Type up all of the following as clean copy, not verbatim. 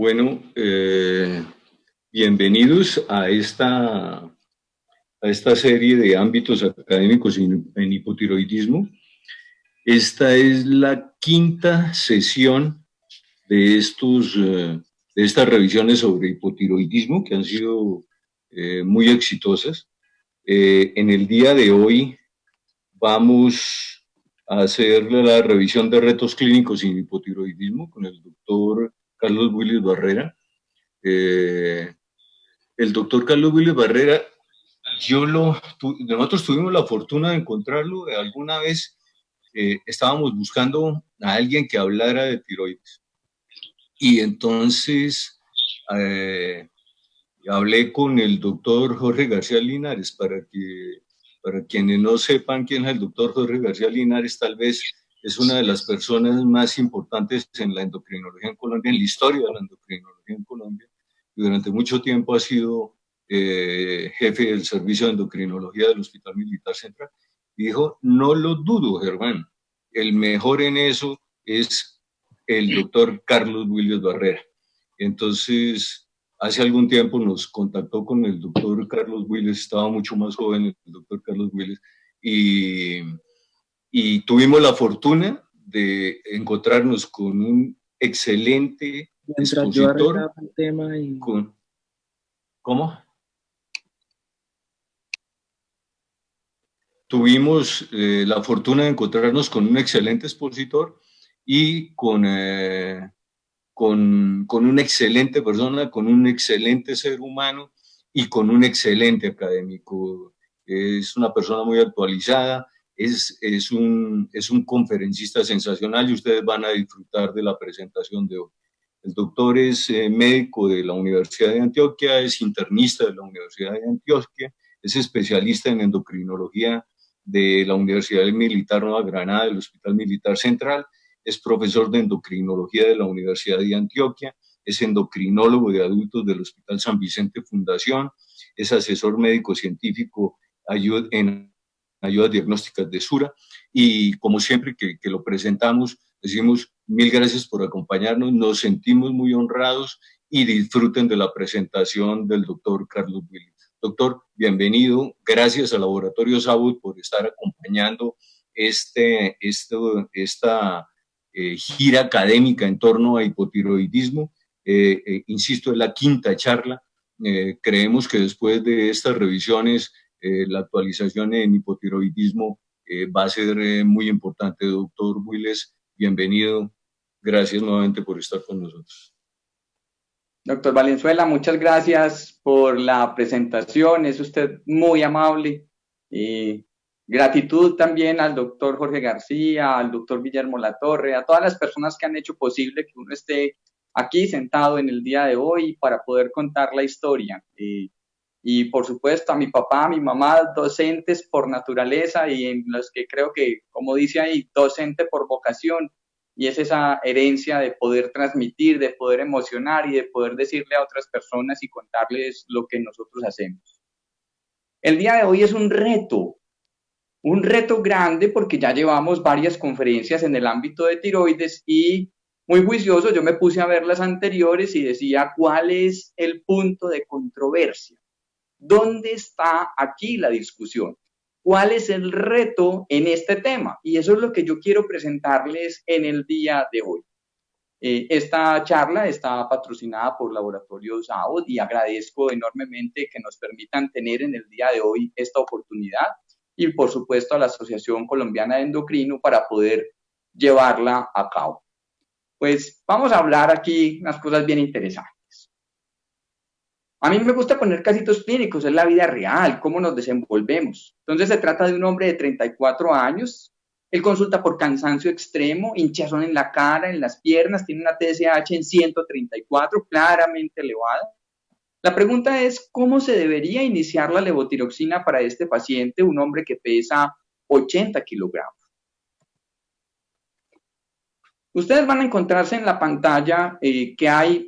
Bueno, bienvenidos a esta serie de ámbitos académicos en hipotiroidismo. Esta es la quinta sesión de estas revisiones sobre hipotiroidismo que han sido muy exitosas. En el día de hoy vamos a hacer la revisión de retos clínicos en hipotiroidismo con el doctor Carlos Willis Barrera. El doctor Carlos Willis Barrera, nosotros tuvimos la fortuna de encontrarlo alguna vez. Estábamos buscando a alguien que hablara de tiroides. Y entonces hablé con el doctor Jorge García Linares. Para quienes no sepan quién es el doctor Jorge García Linares, tal vez es una de las personas más importantes en la endocrinología en Colombia, en la historia de la endocrinología en Colombia. Y durante mucho tiempo ha sido jefe del servicio de endocrinología del Hospital Militar Central. Y dijo, no lo dudo, Germán, el mejor en eso es el doctor Carlos Willis Barrera. Entonces, hace algún tiempo nos contactó con el doctor Carlos Willis, estaba mucho más joven el doctor Carlos Willis, y tuvimos la fortuna de encontrarnos con un excelente expositor. ¿Cómo? Tuvimos la fortuna de encontrarnos con un excelente expositor y con una excelente persona, con un excelente ser humano y con un excelente académico. Es una persona muy actualizada, es un conferencista sensacional y ustedes van a disfrutar de la presentación de hoy. El doctor es médico de la Universidad de Antioquia, es internista de la Universidad de Antioquia, es especialista en endocrinología de la Universidad Militar Nueva Granada, del Hospital Militar Central, es profesor de endocrinología de la Universidad de Antioquia, es endocrinólogo de adultos del Hospital San Vicente Fundación, es asesor médico científico en ayudas diagnósticas de Sura, y como siempre que lo presentamos, decimos mil gracias por acompañarnos, nos sentimos muy honrados y disfruten de la presentación del doctor Carlos Willis. Doctor, bienvenido, gracias al Laboratorio Sabut por estar acompañando esta gira académica en torno a hipotiroidismo. Insisto, es la quinta charla. Creemos que después de estas revisiones, la actualización en hipotiroidismo va a ser muy importante. Doctor Willis, bienvenido. Gracias nuevamente por estar con nosotros. Doctor Valenzuela, muchas gracias por la presentación, es usted muy amable. Gratitud también al doctor Jorge García, al doctor Guillermo Latorre, a todas las personas que han hecho posible que uno esté aquí sentado en el día de hoy para poder contar la historia. Y por supuesto a mi papá, a mi mamá, docentes por naturaleza y en los que creo que, como dice ahí, docente por vocación. Y es esa herencia de poder transmitir, de poder emocionar y de poder decirle a otras personas y contarles lo que nosotros hacemos. El día de hoy es un reto grande porque ya llevamos varias conferencias en el ámbito de tiroides y muy juicioso yo me puse a ver las anteriores y decía cuál es el punto de controversia. ¿Dónde está aquí la discusión? ¿Cuál es el reto en este tema? Y eso es lo que yo quiero presentarles en el día de hoy. Esta charla está patrocinada por Laboratorio Sabut y agradezco enormemente que nos permitan tener en el día de hoy esta oportunidad y por supuesto a la Asociación Colombiana de Endocrino para poder llevarla a cabo. Pues vamos a hablar aquí unas cosas bien interesantes. A mí me gusta poner casitos clínicos, es la vida real, cómo nos desenvolvemos. Entonces se trata de un hombre de 34 años, él consulta por cansancio extremo, hinchazón en la cara, en las piernas, tiene una TSH en 134, claramente elevada. La pregunta es, ¿cómo se debería iniciar la levotiroxina para este paciente, un hombre que pesa 80 kilogramos? Ustedes van a encontrarse en la pantalla que hay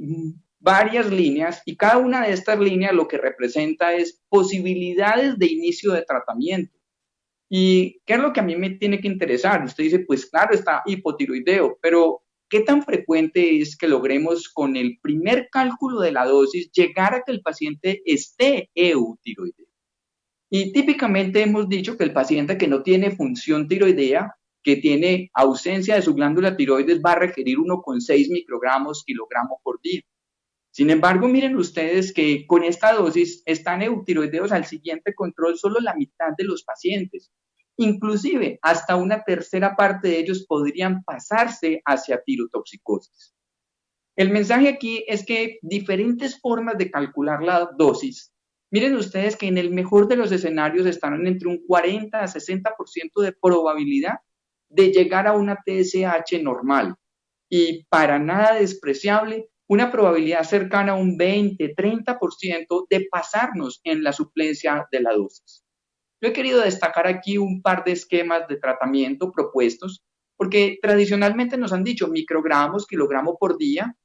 varias líneas y cada una de estas líneas lo que representa es posibilidades de inicio de tratamiento. ¿Y qué es lo que a mí me tiene que interesar? Usted dice, pues claro, está hipotiroideo, pero ¿qué tan frecuente es que logremos con el primer cálculo de la dosis llegar a que el paciente esté eutiroideo? Y típicamente hemos dicho que el paciente que no tiene función tiroidea, que tiene ausencia de su glándula tiroides, va a requerir 1,6 microgramos kilogramo por día. Sin embargo, miren ustedes que con esta dosis están eutiroideos al siguiente control solo la mitad de los pacientes. Inclusive, hasta una tercera parte de ellos podrían pasarse hacia tirotoxicosis. El mensaje aquí es que diferentes formas de calcular la dosis. Miren ustedes que en el mejor de los escenarios están entre un 40 a 60% de probabilidad de llegar a una TSH normal. Y para nada despreciable, una probabilidad cercana a un 20-30% de pasarnos en la suplencia de la dosis. Yo he querido destacar aquí un par de esquemas de tratamiento propuestos, porque tradicionalmente nos han dicho microgramos, kilogramo por día.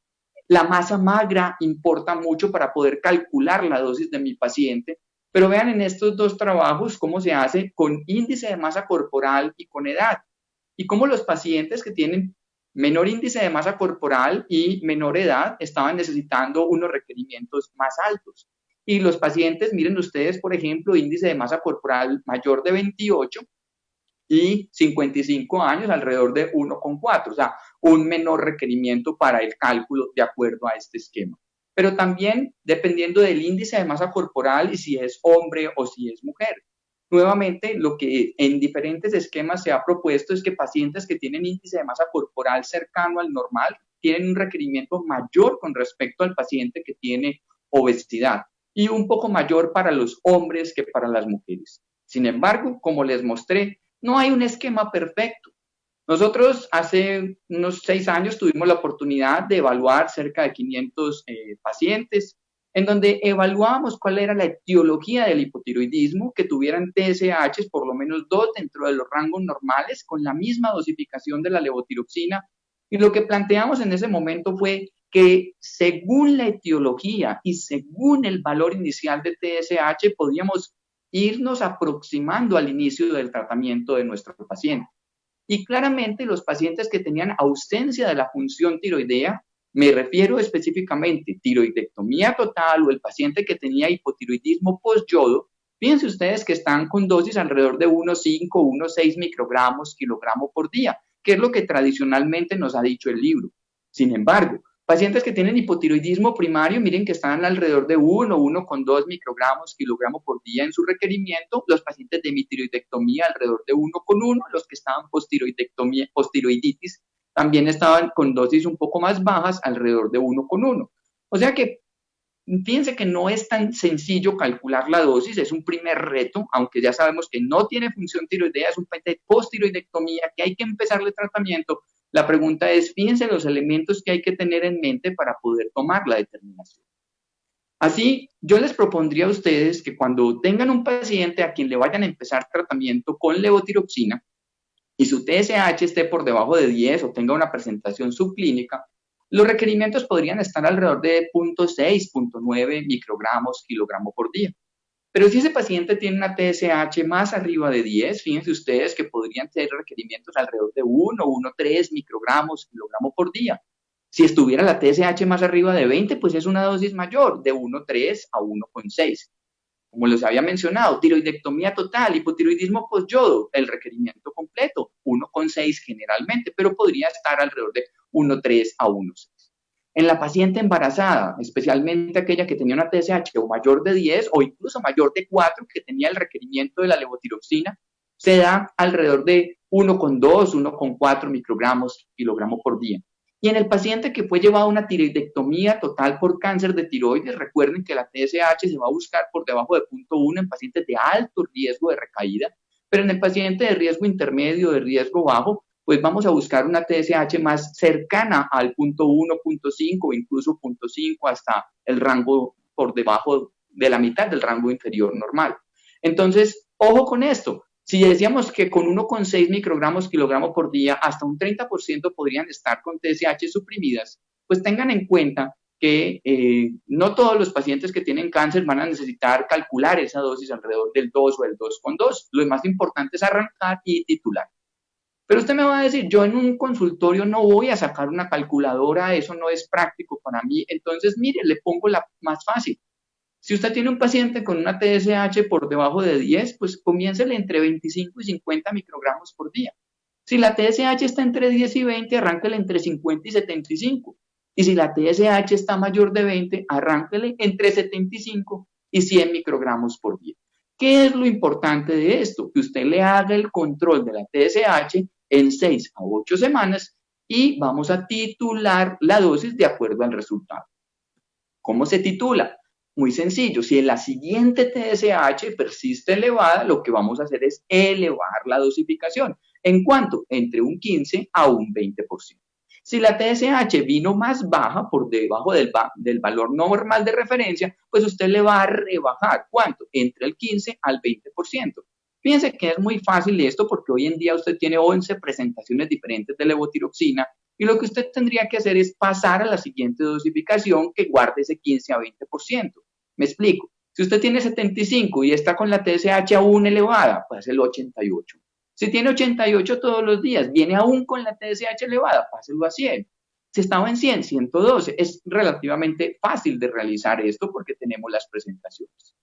La masa magra importa mucho para poder calcular la dosis de mi paciente, pero vean en estos dos trabajos cómo se hace con índice de masa corporal y con edad, y cómo los pacientes que tienen menor índice de masa corporal y menor edad estaban necesitando unos requerimientos más altos. Y los pacientes, miren ustedes, por ejemplo, índice de masa corporal mayor de 28 y 55 años alrededor de 1,4, o sea, un menor requerimiento para el cálculo de acuerdo a este esquema. Pero también dependiendo del índice de masa corporal y si es hombre o si es mujer. Nuevamente, lo que en diferentes esquemas se ha propuesto es que pacientes que tienen índice de masa corporal cercano al normal tienen un requerimiento mayor con respecto al paciente que tiene obesidad y un poco mayor para los hombres que para las mujeres. Sin embargo, como les mostré, no hay un esquema perfecto. Nosotros hace unos 6 años tuvimos la oportunidad de evaluar cerca de 500 pacientes, en donde evaluábamos cuál era la etiología del hipotiroidismo, que tuvieran TSH por lo menos 2 dentro de los rangos normales, con la misma dosificación de la levotiroxina. Y lo que planteamos en ese momento fue que según la etiología y según el valor inicial de TSH, podíamos irnos aproximando al inicio del tratamiento de nuestro paciente. Y claramente los pacientes que tenían ausencia de la función tiroidea, me refiero específicamente tiroidectomía total o el paciente que tenía hipotiroidismo post-yodo, fíjense ustedes que están con dosis alrededor de 1,5, 1,6 microgramos kilogramo por día, que es lo que tradicionalmente nos ha dicho el libro. Sin embargo, pacientes que tienen hipotiroidismo primario, miren que están alrededor de 1,2 microgramos kilogramo por día en su requerimiento. Los pacientes de mitiroidectomía alrededor de 1,1. Los que estaban postiroiditis también estaban con dosis un poco más bajas, alrededor de 1,1. O sea que fíjense que no es tan sencillo calcular la dosis, es un primer reto, aunque ya sabemos que no tiene función tiroidea, es un paciente de postiroidectomía, que hay que empezarle tratamiento. La pregunta es, fíjense los elementos que hay que tener en mente para poder tomar la determinación. Así, yo les propondría a ustedes que cuando tengan un paciente a quien le vayan a empezar tratamiento con levotiroxina y su TSH esté por debajo de 10 o tenga una presentación subclínica, los requerimientos podrían estar alrededor de 0,6, 0,9 microgramos kilogramo por día. Pero si ese paciente tiene una TSH más arriba de 10, fíjense ustedes que podrían tener requerimientos alrededor de 1,3 microgramos kilogramo por día. Si estuviera la TSH más arriba de 20, pues es una dosis mayor, de 1,3 a 1,6. Como les había mencionado, tiroidectomía total, hipotiroidismo post-yodo, el requerimiento completo, 1,6 generalmente, pero podría estar alrededor de 1,3 a 1,6. En la paciente embarazada, especialmente aquella que tenía una TSH o mayor de 10 o incluso mayor de 4, que tenía el requerimiento de la levotiroxina, se da alrededor de 1,2, 1,4 microgramos kilogramo por día. Y en el paciente que fue llevado a una tiroidectomía total por cáncer de tiroides, recuerden que la TSH se va a buscar por debajo de 0,1 en pacientes de alto riesgo de recaída, pero en el paciente de riesgo intermedio, de riesgo bajo, pues vamos a buscar una TSH más cercana al 0,1, 0,5 o incluso 0,5 hasta el rango por debajo de la mitad del rango inferior normal. Entonces, ojo con esto. Si decíamos que con 1,6 microgramos kilogramo por día, hasta un 30% podrían estar con TSH suprimidas, pues tengan en cuenta que no todos los pacientes que tienen cáncer van a necesitar calcular esa dosis alrededor del 2 o el 2,2. Lo más importante es arrancar y titular. Pero usted me va a decir, yo en un consultorio no voy a sacar una calculadora, eso no es práctico para mí. Entonces, mire, le pongo la más fácil. Si usted tiene un paciente con una TSH por debajo de 10, pues comiéncele entre 25 y 50 microgramos por día. Si la TSH está entre 10 y 20, arránquele entre 50 y 75. Y si la TSH está mayor de 20, arránquele entre 75 y 100 microgramos por día. ¿Qué es lo importante de esto? Que usted le haga el control de la TSH en 6 a 8 semanas y vamos a titular la dosis de acuerdo al resultado. ¿Cómo se titula? Muy sencillo, si en la siguiente TSH persiste elevada, lo que vamos a hacer es elevar la dosificación. ¿En cuánto? Entre un 15 a un 20%. Si la TSH vino más baja, por debajo del valor normal de referencia, pues usted le va a rebajar. ¿Cuánto? Entre el 15 al 20%. Fíjense que es muy fácil esto porque hoy en día usted tiene 11 presentaciones diferentes de levotiroxina y lo que usted tendría que hacer es pasar a la siguiente dosificación que guarde ese 15 a 20%. Me explico. Si usted tiene 75 y está con la TSH aún elevada, pues el 88. Si tiene 88 todos los días, viene aún con la TSH elevada, páselo a 100. Si estaba en 100, 112. Es relativamente fácil de realizar esto porque tenemos las presentaciones.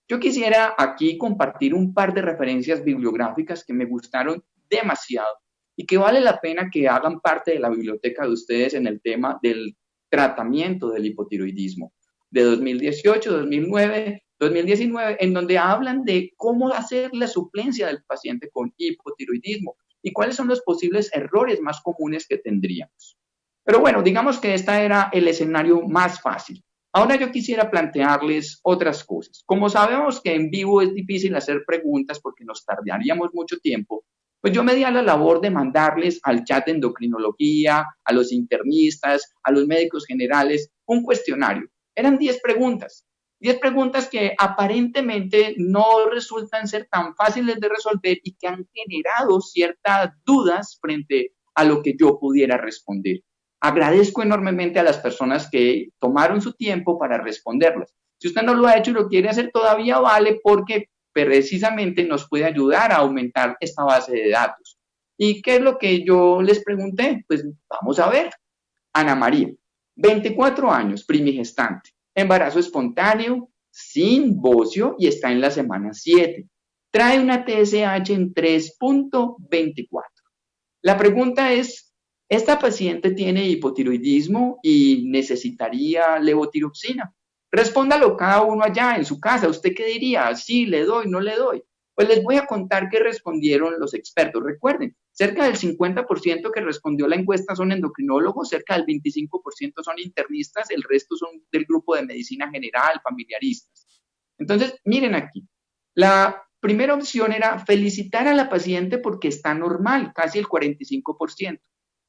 Yo quisiera aquí compartir un par de referencias bibliográficas que me gustaron demasiado y que vale la pena que hagan parte de la biblioteca de ustedes en el tema del tratamiento del hipotiroidismo de 2018, 2009, 2019, en donde hablan de cómo hacer la suplencia del paciente con hipotiroidismo y cuáles son los posibles errores más comunes que tendríamos. Pero bueno, digamos que este era el escenario más fácil. Ahora yo quisiera plantearles otras cosas. Como sabemos que en vivo es difícil hacer preguntas porque nos tardaríamos mucho tiempo, pues yo me di a la labor de mandarles al chat de endocrinología, a los internistas, a los médicos generales, un cuestionario. Eran 10 preguntas. 10 preguntas que aparentemente no resultan ser tan fáciles de resolver y que han generado ciertas dudas frente a lo que yo pudiera responder. Agradezco enormemente a las personas que tomaron su tiempo para responderlas. Si usted no lo ha hecho y lo quiere hacer todavía, vale, porque precisamente nos puede ayudar a aumentar esta base de datos. ¿Y qué es lo que yo les pregunté? Pues vamos a ver. Ana María, 24 años, primigestante, embarazo espontáneo, sin bocio y está en la semana 7. Trae una TSH en 3.24. La pregunta es, ¿esta paciente tiene hipotiroidismo y necesitaría levotiroxina? Respóndalo cada uno allá en su casa. ¿Usted qué diría? Sí, le doy, no le doy. Pues les voy a contar qué respondieron los expertos. Recuerden, cerca del 50% que respondió la encuesta son endocrinólogos, cerca del 25% son internistas, el resto son del grupo de medicina general, familiaristas. Entonces, miren aquí, la primera opción era felicitar a la paciente porque está normal, casi el 45%.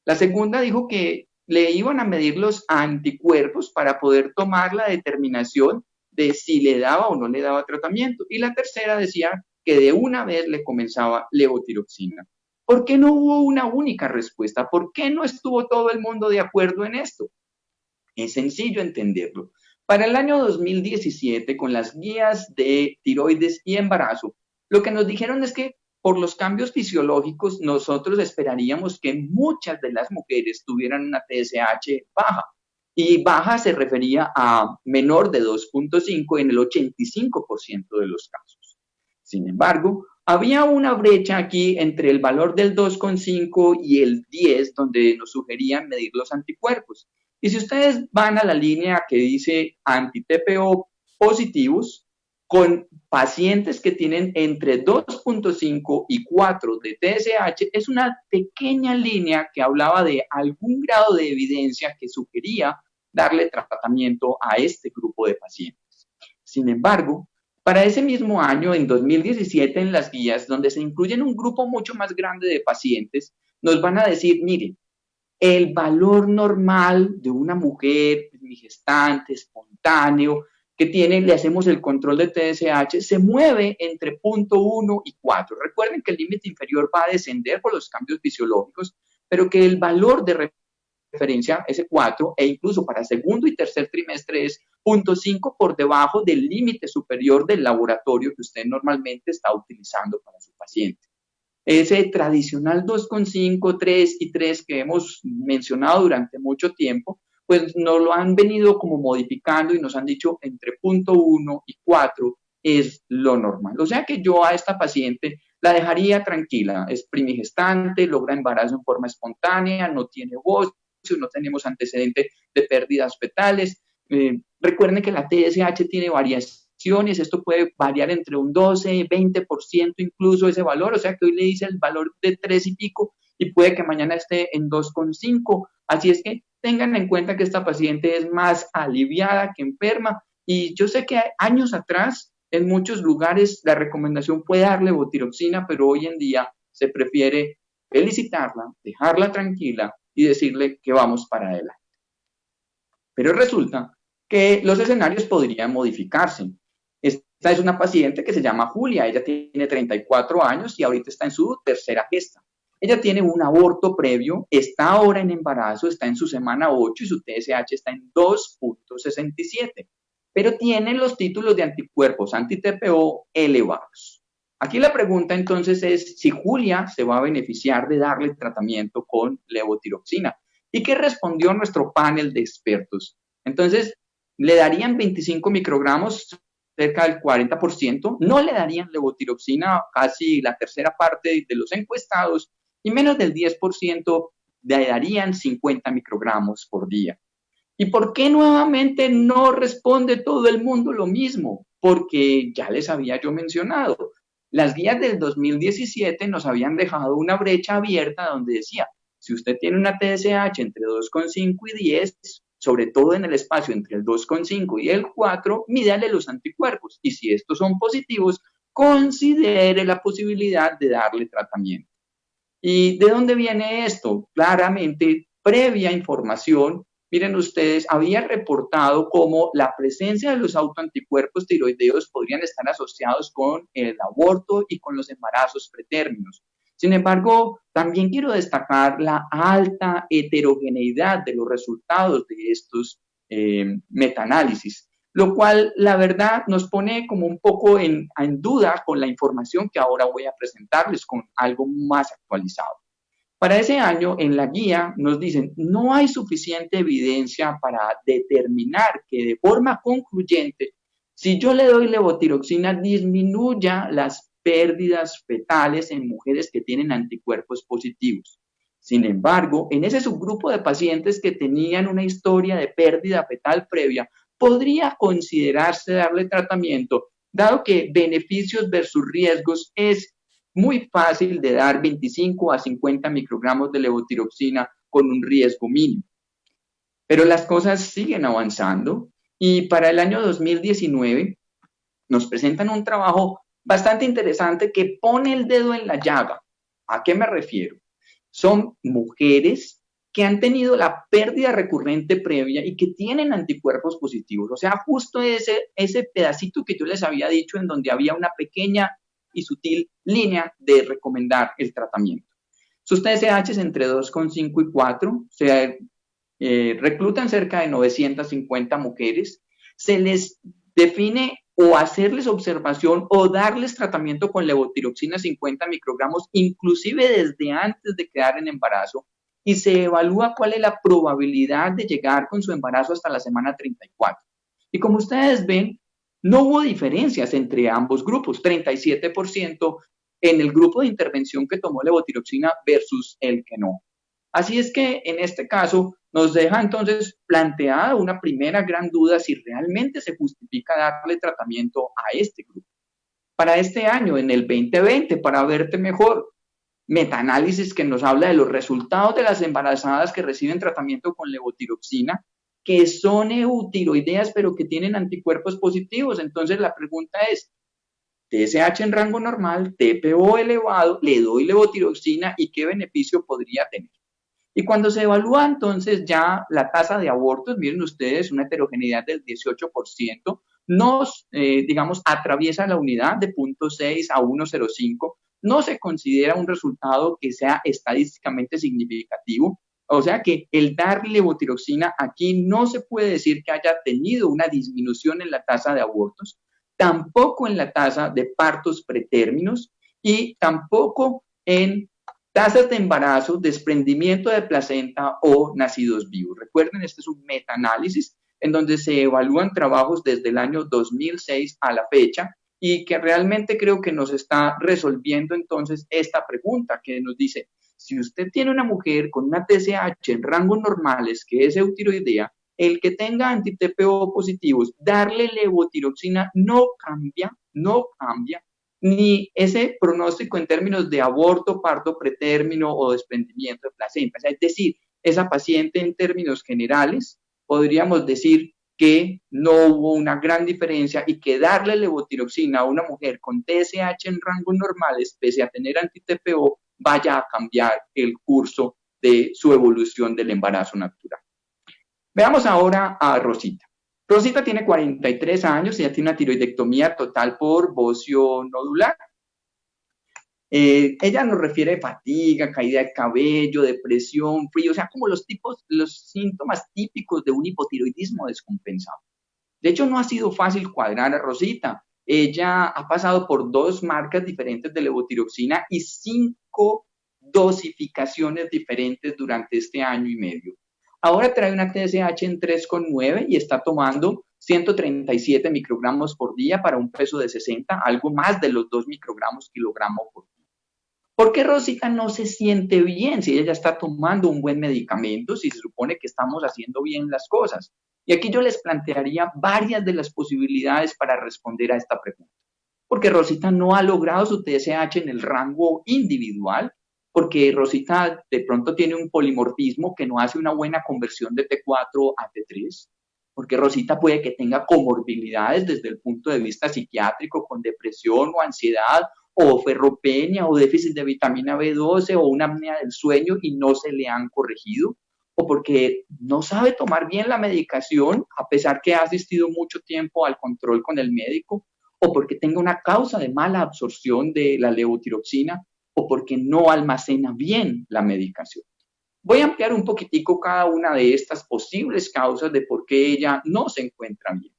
La segunda dijo que le iban a medir los anticuerpos para poder tomar la determinación de si le daba o no le daba tratamiento. Y la tercera decía que de una vez le comenzaba levotiroxina. ¿Por qué no hubo una única respuesta? ¿Por qué no estuvo todo el mundo de acuerdo en esto? Es sencillo entenderlo. Para el año 2017, con las guías de tiroides y embarazo, lo que nos dijeron es que por los cambios fisiológicos, nosotros esperaríamos que muchas de las mujeres tuvieran una TSH baja. Y baja se refería a menor de 2.5 en el 85% de los casos. Sin embargo, había una brecha aquí entre el valor del 2.5 y el 10, donde nos sugerían medir los anticuerpos. Y si ustedes van a la línea que dice anti-TPO positivos, con pacientes que tienen entre 2.5 y 4 de TSH, es una pequeña línea que hablaba de algún grado de evidencia que sugería darle tratamiento a este grupo de pacientes. Sin embargo, para ese mismo año, en 2017, en las guías, donde se incluyen un grupo mucho más grande de pacientes, nos van a decir, miren, el valor normal de una mujer gestante, espontáneo, que tiene, le hacemos el control de TSH, se mueve entre 0.1 y 4. Recuerden que el límite inferior va a descender por los cambios fisiológicos, pero que el valor de referencia es 4 e incluso para segundo y tercer trimestre es 0.5 por debajo del límite superior del laboratorio que usted normalmente está utilizando para su paciente. ese tradicional 2,5, 3 y 3 que hemos mencionado durante mucho tiempo, pues nos lo han venido como modificando y nos han dicho entre 0,1 y 4 es lo normal. O sea que yo a esta paciente la dejaría tranquila, es primigestante, logra embarazo en forma espontánea, no tiene voz, no tenemos antecedente de pérdidas fetales. Recuerden que la TSH tiene variaciones, esto puede variar entre un 12, 20% incluso ese valor, o sea que hoy le dice el valor de 3 y pico y puede que mañana esté en 2,5. Así es que tengan en cuenta que esta paciente es más aliviada que enferma y yo sé que años atrás en muchos lugares la recomendación fue darle levotiroxina, pero hoy en día se prefiere felicitarla, dejarla tranquila y decirle que vamos para adelante. Pero resulta que los escenarios podrían modificarse. Esta es una paciente que se llama Julia, ella tiene 34 años y ahorita está en su tercera gesta. Ella tiene un aborto previo, está ahora en embarazo, está en su semana 8 y su TSH está en 2,67, pero tiene los títulos de anticuerpos anti-TPO elevados. Aquí la pregunta entonces es si Julia se va a beneficiar de darle tratamiento con levotiroxina. ¿Y qué respondió nuestro panel de expertos? Entonces, le darían 25 microgramos, cerca del 40%, no le darían levotiroxina casi la tercera parte de los encuestados y menos del 10% le darían 50 microgramos por día. ¿Y por qué nuevamente no responde todo el mundo lo mismo? Porque ya les había yo mencionado, las guías del 2017 nos habían dejado una brecha abierta donde decía, si usted tiene una TSH entre 2,5 y 10, sobre todo en el espacio entre el 2,5 y el 4, mídale los anticuerpos y si estos son positivos, considere la posibilidad de darle tratamiento. ¿Y de dónde viene esto? Claramente, previa información, miren ustedes, había reportado cómo la presencia de los autoanticuerpos tiroideos podrían estar asociados con el aborto y con los embarazos pretérminos. Sin embargo, también quiero destacar la alta heterogeneidad de los resultados de estos metaanálisis, lo cual, la verdad, nos pone como un poco en duda con la información que ahora voy a presentarles con algo más actualizado. Para ese año, en la guía nos dicen, no hay suficiente evidencia para determinar que de forma concluyente, si yo le doy levotiroxina, disminuya las pérdidas fetales en mujeres que tienen anticuerpos positivos. Sin embargo, en ese subgrupo de pacientes que tenían una historia de pérdida fetal previa, podría considerarse darle tratamiento, dado que beneficios versus riesgos es muy fácil de dar 25 a 50 microgramos de levotiroxina con un riesgo mínimo. Pero las cosas siguen avanzando y para el año 2019 nos presentan un trabajo bastante interesante que pone el dedo en la llaga. ¿A qué me refiero? Son mujeres que han tenido la pérdida recurrente previa y que tienen anticuerpos positivos. O sea, justo ese pedacito que yo les había dicho en donde había una pequeña y sutil línea de recomendar el tratamiento. Sus TSH entre 2,5 y 4, se reclutan cerca de 950 mujeres, se les define o hacerles observación o darles tratamiento con levotiroxina 50 microgramos, inclusive desde antes de quedar en embarazo, y se evalúa cuál es la probabilidad de llegar con su embarazo hasta la semana 34. Y como ustedes ven, no hubo diferencias entre ambos grupos, 37% en el grupo de intervención que tomó levotiroxina versus el que no. Así es que en este caso nos deja entonces planteada una primera gran duda si realmente se justifica darle tratamiento a este grupo. Para este año, en el 2020, para verte mejor, metaanálisis que nos habla de los resultados de las embarazadas que reciben tratamiento con levotiroxina, que son eutiroideas pero que tienen anticuerpos positivos. Entonces la pregunta es, TSH en rango normal, TPO elevado, le doy levotiroxina y qué beneficio podría tener. Y cuando se evalúa entonces ya la tasa de abortos, miren ustedes, una heterogeneidad del 18%, nos, digamos, atraviesa la unidad de 0.6 a 1,05, no se considera un resultado que sea estadísticamente significativo, o sea que el dar levotiroxina aquí no se puede decir que haya tenido una disminución en la tasa de abortos, tampoco en la tasa de partos pretérminos y tampoco en tasas de embarazo, desprendimiento de placenta o nacidos vivos. Recuerden, este es un metaanálisis en donde se evalúan trabajos desde el año 2006 a la fecha y que realmente creo que nos está resolviendo entonces esta pregunta que nos dice, si usted tiene una mujer con una TSH en rangos normales, que es eutiroidea, el que tenga anti-TPO positivos, darle levotiroxina no cambia, ni ese pronóstico en términos de aborto, parto pretérmino o desprendimiento de placenta. O sea, es decir, esa paciente en términos generales, podríamos decir que no hubo una gran diferencia y que darle levotiroxina a una mujer con TSH en rangos normales, pese a tener anti-TPO, vaya a cambiar el curso de su evolución del embarazo natural. Veamos ahora a Rosita. Rosita tiene 43 años y ya tiene una tiroidectomía total por bocio nodular. Ella nos refiere a fatiga, caída de cabello, depresión, frío, o sea, como los síntomas típicos de un hipotiroidismo descompensado. De hecho, no ha sido fácil cuadrar a Rosita. Ella ha pasado por 2 marcas diferentes de levotiroxina y 5 dosificaciones diferentes durante este año y medio. Ahora trae una TSH en 3,9 y está tomando 137 microgramos por día para un peso de 60, algo más de los 2 microgramos kilogramo por día. ¿Por qué Rosita no se siente bien si ella ya está tomando un buen medicamento, si se supone que estamos haciendo bien las cosas? Y aquí yo les plantearía varias de las posibilidades para responder a esta pregunta. Porque Rosita no ha logrado su TSH en el rango individual, porque Rosita de pronto tiene un polimorfismo que no hace una buena conversión de T4 a T3, porque Rosita puede que tenga comorbilidades desde el punto de vista psiquiátrico con depresión o ansiedad, o ferropenia, o déficit de vitamina B12, o una apnea del sueño y no se le han corregido, o porque no sabe tomar bien la medicación, a pesar que ha asistido mucho tiempo al control con el médico, o porque tenga una causa de mala absorción de la levotiroxina, o porque no almacena bien la medicación. Voy a ampliar un poquitico cada una de estas posibles causas de por qué ella no se encuentra bien.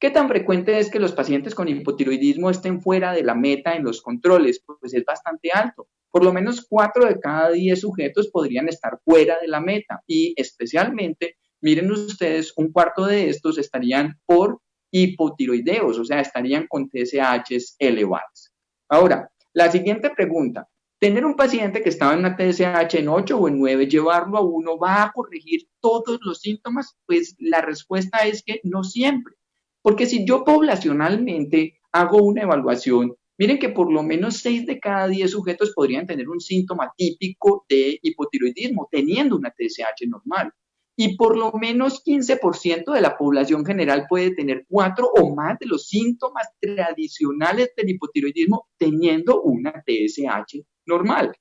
¿Qué tan frecuente es que los pacientes con hipotiroidismo estén fuera de la meta en los controles? Pues es bastante alto. Por lo menos 4 de cada 10 sujetos podrían estar fuera de la meta y especialmente, miren ustedes, un cuarto de estos estarían por hipotiroideos, o sea, estarían con TSHs elevadas. Ahora, la siguiente pregunta. Tener un paciente que estaba en una TSH en 8 o en 9, llevarlo a 1, ¿va a corregir todos los síntomas? Pues la respuesta es que no siempre. Porque si yo poblacionalmente hago una evaluación, miren que por lo menos 6 de cada 10 sujetos podrían tener un síntoma típico de hipotiroidismo, teniendo una TSH normal. Y por lo menos 15% de la población general puede tener 4 o más de los síntomas tradicionales del hipotiroidismo, teniendo una TSH normal.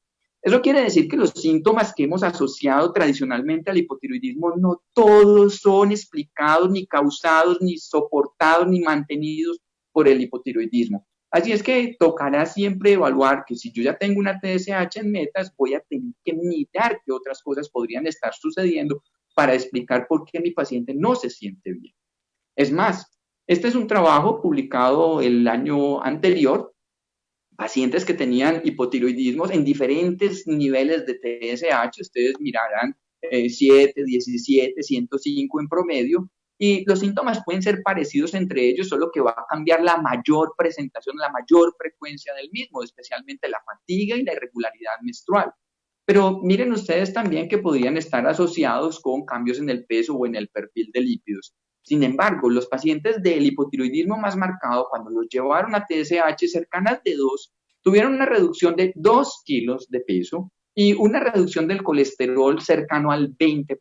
Eso quiere decir que los síntomas que hemos asociado tradicionalmente al hipotiroidismo no todos son explicados, ni causados, ni soportados, ni mantenidos por el hipotiroidismo. Así es que tocará siempre evaluar que si yo ya tengo una TSH en metas, voy a tener que mirar qué otras cosas podrían estar sucediendo para explicar por qué mi paciente no se siente bien. Es más, este es un trabajo publicado el año anterior, pacientes que tenían hipotiroidismos en diferentes niveles de TSH, ustedes mirarán 7, 17, 105 en promedio, y los síntomas pueden ser parecidos entre ellos, solo que va a cambiar la mayor presentación, la mayor frecuencia del mismo, especialmente la fatiga y la irregularidad menstrual. Pero miren ustedes también que podrían estar asociados con cambios en el peso o en el perfil de lípidos. Sin embargo, los pacientes del hipotiroidismo más marcado, cuando los llevaron a TSH cercanas de 2, tuvieron una reducción de 2 kilos de peso y una reducción del colesterol cercano al 20%.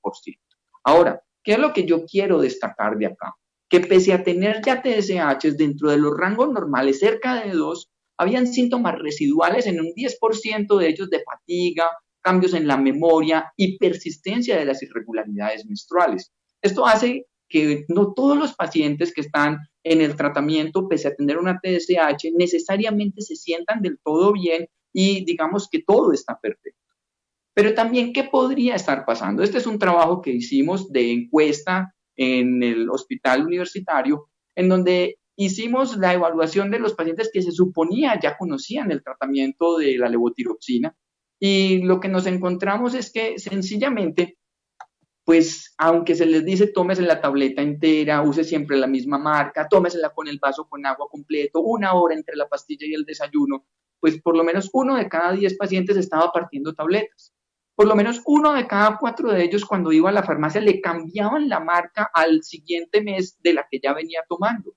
Ahora, ¿qué es lo que yo quiero destacar de acá? Que pese a tener ya TSH dentro de los rangos normales cerca de 2, habían síntomas residuales en un 10% de ellos de fatiga, cambios en la memoria y persistencia de las irregularidades menstruales. Esto hace que no todos los pacientes que están en el tratamiento, pese a tener una TSH, necesariamente se sientan del todo bien y digamos que todo está perfecto. Pero también, ¿qué podría estar pasando? Este es un trabajo que hicimos de encuesta en el hospital universitario, en donde hicimos la evaluación de los pacientes que se suponía ya conocían el tratamiento de la levotiroxina y lo que nos encontramos es que sencillamente, pues aunque se les dice tómese la tableta entera, use siempre la misma marca, tómesela con el vaso con agua completo, 1 hora entre la pastilla y el desayuno, pues por lo menos 1 de cada 10 pacientes estaba partiendo tabletas. Por lo menos 1 de cada 4 de ellos cuando iba a la farmacia le cambiaban la marca al siguiente mes de la que ya venía tomando.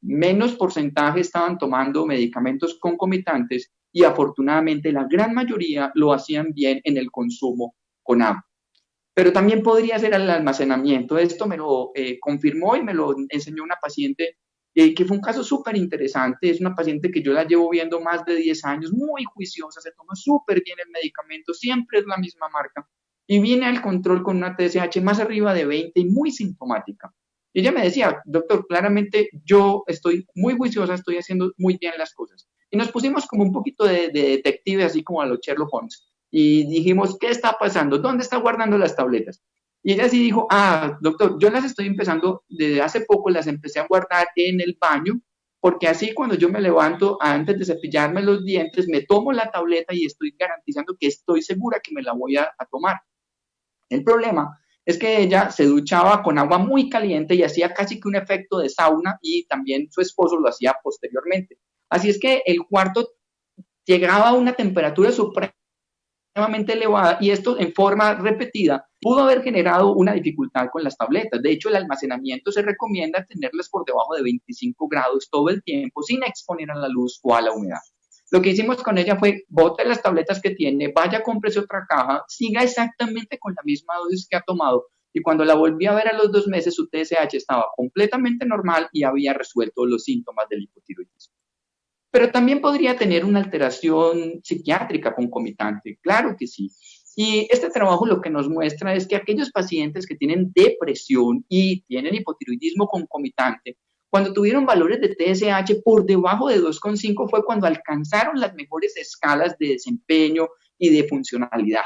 Menos porcentaje estaban tomando medicamentos concomitantes y afortunadamente la gran mayoría lo hacían bien en el consumo con agua. Pero también podría ser el almacenamiento. Esto me lo confirmó y me lo enseñó una paciente que fue un caso súper interesante. Es una paciente que yo la llevo viendo más de 10 años, muy juiciosa, se toma súper bien el medicamento, siempre es la misma marca. Y viene al control con una TSH más arriba de 20 y muy sintomática. Y ella me decía, doctor, claramente yo estoy muy juiciosa, estoy haciendo muy bien las cosas. Y nos pusimos como un poquito de detective, así como a los Sherlock Holmes. Y dijimos, ¿qué está pasando? ¿Dónde está guardando las tabletas? Y ella sí dijo, doctor, yo las estoy empezando, desde hace poco las empecé a guardar en el baño, porque así cuando yo me levanto, antes de cepillarme los dientes, me tomo la tableta y estoy garantizando que estoy segura que me la voy a tomar. El problema es que ella se duchaba con agua muy caliente y hacía casi que un efecto de sauna y también su esposo lo hacía posteriormente. Así es que el cuarto llegaba a una temperatura supremamente elevada y esto en forma repetida pudo haber generado una dificultad con las tabletas. De hecho, el almacenamiento se recomienda tenerlas por debajo de 25 grados todo el tiempo sin exponer a la luz o a la humedad. Lo que hicimos con ella fue, bote las tabletas que tiene, vaya, cómprese otra caja, siga exactamente con la misma dosis que ha tomado y cuando la volví a ver a los 2 meses su TSH estaba completamente normal y había resuelto los síntomas del hipotiroidismo. Pero también podría tener una alteración psiquiátrica concomitante, claro que sí. Y este trabajo lo que nos muestra es que aquellos pacientes que tienen depresión y tienen hipotiroidismo concomitante, cuando tuvieron valores de TSH por debajo de 2,5 fue cuando alcanzaron las mejores escalas de desempeño y de funcionalidad.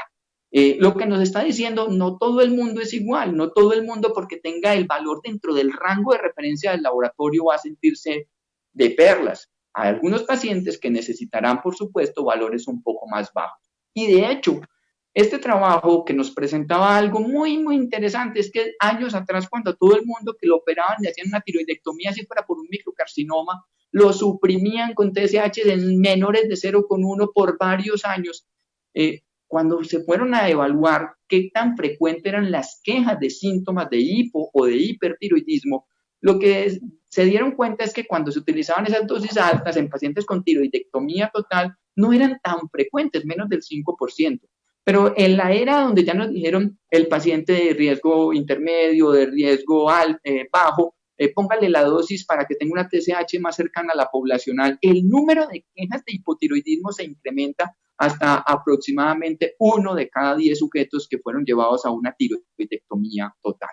Lo que nos está diciendo, no todo el mundo es igual, no todo el mundo porque tenga el valor dentro del rango de referencia del laboratorio va a sentirse de perlas. Hay algunos pacientes que necesitarán, por supuesto, valores un poco más bajos. Y de hecho, este trabajo que nos presentaba algo muy, muy interesante es que años atrás, cuando todo el mundo que lo operaban le hacían una tiroidectomía, si fuera por un microcarcinoma, lo suprimían con TSH en menores de 0,1 por varios años. Cuando se fueron a evaluar qué tan frecuentes eran las quejas de síntomas de hipo o de hipertiroidismo, lo que se dieron cuenta es que cuando se utilizaban esas dosis altas en pacientes con tiroidectomía total, no eran tan frecuentes, menos del 5%. Pero en la era donde ya nos dijeron el paciente de riesgo intermedio, de riesgo bajo, póngale la dosis para que tenga una TSH más cercana a la poblacional, el número de quejas de hipotiroidismo se incrementa hasta aproximadamente 1 de cada 10 sujetos que fueron llevados a una tiroidectomía total.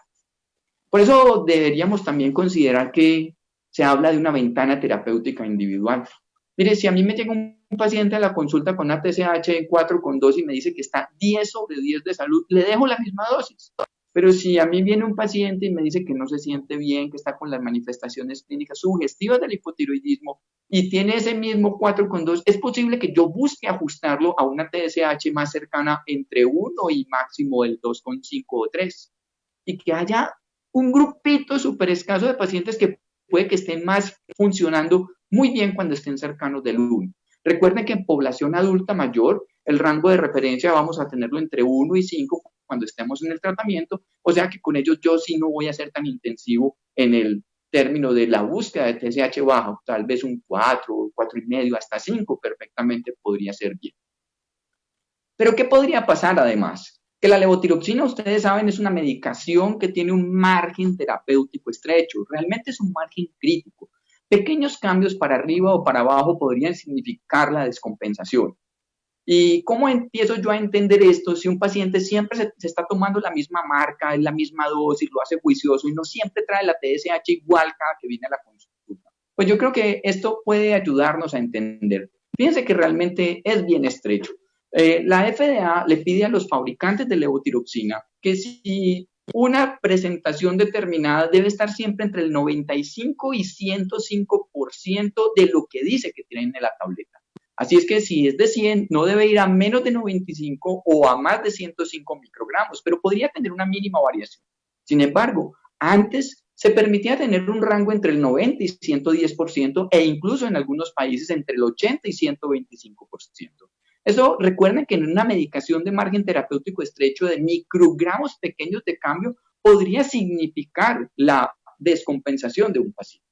Por eso deberíamos también considerar que se habla de una ventana terapéutica individual. Mire, si a mí me llega un paciente a la consulta con una TSH de 4,2 y me dice que está 10 sobre 10 de salud, le dejo la misma dosis. Pero si a mí viene un paciente y me dice que no se siente bien, que está con las manifestaciones clínicas sugestivas del hipotiroidismo y tiene ese mismo 4,2, es posible que yo busque ajustarlo a una TSH más cercana entre 1 y máximo el 2,5 o 3. Y que haya un grupito súper escaso de pacientes que puede que estén más funcionando muy bien cuando estén cercanos del 1. Recuerden que en población adulta mayor, el rango de referencia vamos a tenerlo entre 1 y 5 cuando estemos en el tratamiento, o sea que con ellos yo sí no voy a ser tan intensivo en el término de la búsqueda de TSH bajo, tal vez un 4, 4,5, hasta 5 perfectamente podría ser bien. Pero ¿qué podría pasar además? Que la levotiroxina, ustedes saben, es una medicación que tiene un margen terapéutico estrecho, realmente es un margen crítico. Pequeños cambios para arriba o para abajo podrían significar la descompensación. ¿Y cómo empiezo yo a entender esto si un paciente siempre se está tomando la misma marca, la misma dosis, lo hace juicioso y no siempre trae la TSH igual cada que viene a la consulta? Pues yo creo que esto puede ayudarnos a entender. Fíjense que realmente es bien estrecho. La FDA le pide a los fabricantes de levotiroxina que si una presentación determinada debe estar siempre entre el 95 y 105% de lo que dice que tiene en la tableta. Así es que si es de 100, no debe ir a menos de 95 o a más de 105 microgramos, pero podría tener una mínima variación. Sin embargo, antes se permitía tener un rango entre el 90 y 110% e incluso en algunos países entre el 80 y 125%. Eso, recuerden que en una medicación de margen terapéutico estrecho de microgramos pequeños de cambio podría significar la descompensación de un paciente.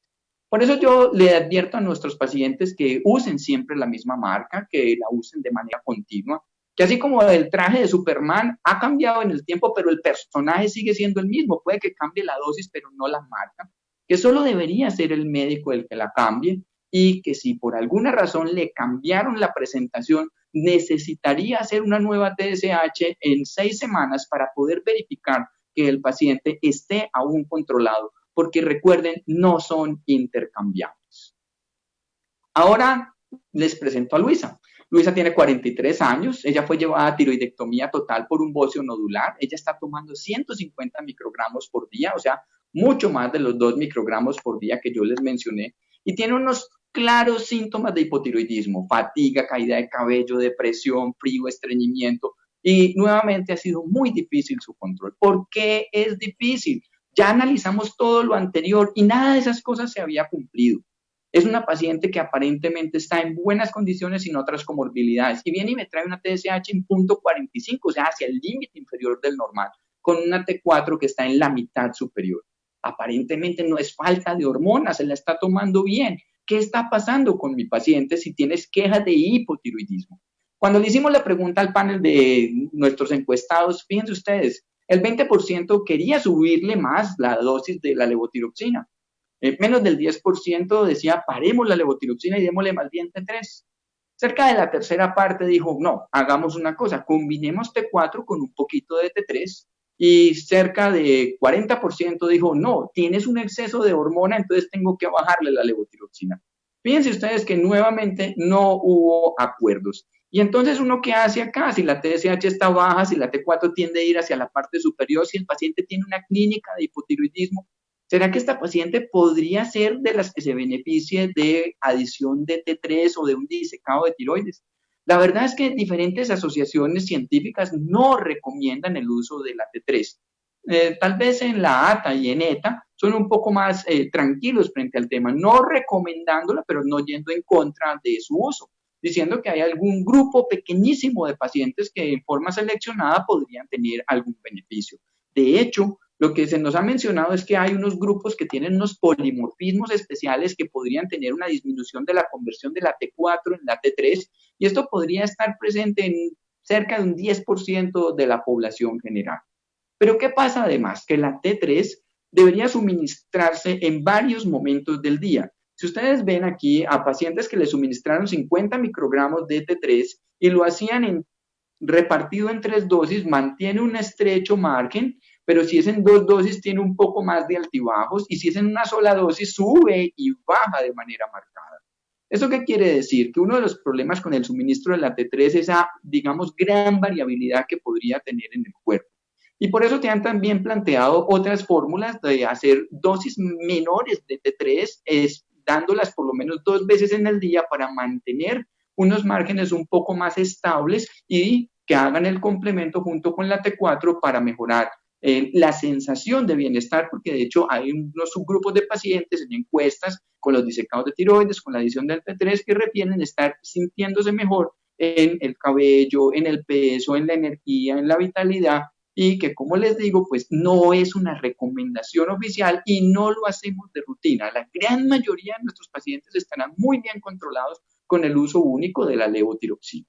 Por eso yo le advierto a nuestros pacientes que usen siempre la misma marca, que la usen de manera continua, que así como el traje de Superman ha cambiado en el tiempo, pero el personaje sigue siendo el mismo, puede que cambie la dosis, pero no la marca, que solo debería ser el médico el que la cambie y que si por alguna razón le cambiaron la presentación, necesitaría hacer una nueva TSH en 6 semanas para poder verificar que el paciente esté aún controlado, porque recuerden, no son intercambiables. Ahora les presento a Luisa. Luisa tiene 43 años, ella fue llevada a tiroidectomía total por un bocio nodular, ella está tomando 150 microgramos por día, o sea, mucho más de los 2 microgramos por día que yo les mencioné, y tiene unos claros síntomas de hipotiroidismo, fatiga, caída de cabello, depresión, frío, estreñimiento, y nuevamente ha sido muy difícil su control. ¿Por qué es difícil? Ya analizamos todo lo anterior y nada de esas cosas se había cumplido. Es una paciente que aparentemente está en buenas condiciones sin otras comorbilidades y viene y me trae una TSH en 0.45, o sea, hacia el límite inferior del normal, con una T4 que está en la mitad superior. Aparentemente no es falta de hormonas, se la está tomando bien. ¿Qué está pasando con mi paciente si tienes quejas de hipotiroidismo? Cuando le hicimos la pregunta al panel de nuestros encuestados, fíjense ustedes, el 20% quería subirle más la dosis de la levotiroxina. Menos del 10% decía, paremos la levotiroxina y démosle más bien T3. Cerca de la tercera parte dijo, no, hagamos una cosa, combinemos T4 con un poquito de T3. Y cerca de 40% dijo, no, tienes un exceso de hormona, entonces tengo que bajarle la levotiroxina. Fíjense ustedes que nuevamente no hubo acuerdos. Y entonces uno, ¿qué hace acá? Si la TSH está baja, si la T4 tiende a ir hacia la parte superior, si el paciente tiene una clínica de hipotiroidismo, ¿será que esta paciente podría ser de las que se beneficie de adición de T3 o de un disecado de tiroides? La verdad es que diferentes asociaciones científicas no recomiendan el uso de la T3. Tal vez en la ATA y en ETA son un poco más tranquilos frente al tema, no recomendándola, pero no yendo en contra de su uso, diciendo que hay algún grupo pequeñísimo de pacientes que en forma seleccionada podrían tener algún beneficio. De hecho, lo que se nos ha mencionado es que hay unos grupos que tienen unos polimorfismos especiales que podrían tener una disminución de la conversión de la T4 en la T3, y esto podría estar presente en cerca de un 10% de la población general. Pero ¿qué pasa además? Que la T3 debería suministrarse en varios momentos del día. Si ustedes ven aquí a pacientes que le suministraron 50 microgramos de T3 y lo hacían repartido en 3 dosis, mantiene un estrecho margen, pero si es en 2 dosis tiene un poco más de altibajos, y si es en una sola dosis sube y baja de manera marcada. ¿Eso qué quiere decir? Que uno de los problemas con el suministro de la T3 es esa, digamos, gran variabilidad que podría tener en el cuerpo. Y por eso te han también planteado otras fórmulas de hacer dosis menores de T3, dándolas por lo menos 2 veces en el día para mantener unos márgenes un poco más estables y que hagan el complemento junto con la T4 para mejorar la sensación de bienestar, porque de hecho hay unos subgrupos de pacientes en encuestas con los disecados de tiroides, con la adición del T3, que refieren estar sintiéndose mejor en el cabello, en el peso, en la energía, en la vitalidad, y que, como les digo, pues no es una recomendación oficial y no lo hacemos de rutina. La gran mayoría de nuestros pacientes estarán muy bien controlados con el uso único de la levotiroxina.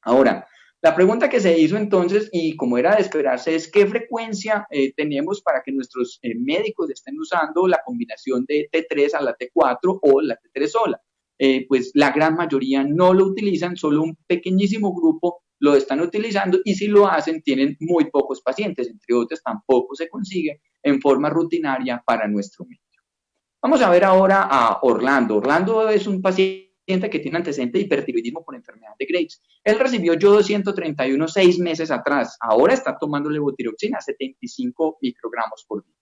Ahora, la pregunta que se hizo entonces, y como era de esperarse, es qué frecuencia tenemos para que nuestros médicos estén usando la combinación de T3 a la T4 o la T3 sola. Pues la gran mayoría no lo utilizan, solo un pequeñísimo grupo lo están utilizando, y si lo hacen tienen muy pocos pacientes, entre otros tampoco se consigue en forma rutinaria para nuestro medio. Vamos a ver ahora a Orlando. Orlando es un paciente paciente que tiene antecedente de hipertiroidismo por enfermedad de Graves. Él recibió yodo 131 6 meses atrás. Ahora está tomando levotiroxina, 75 microgramos por día.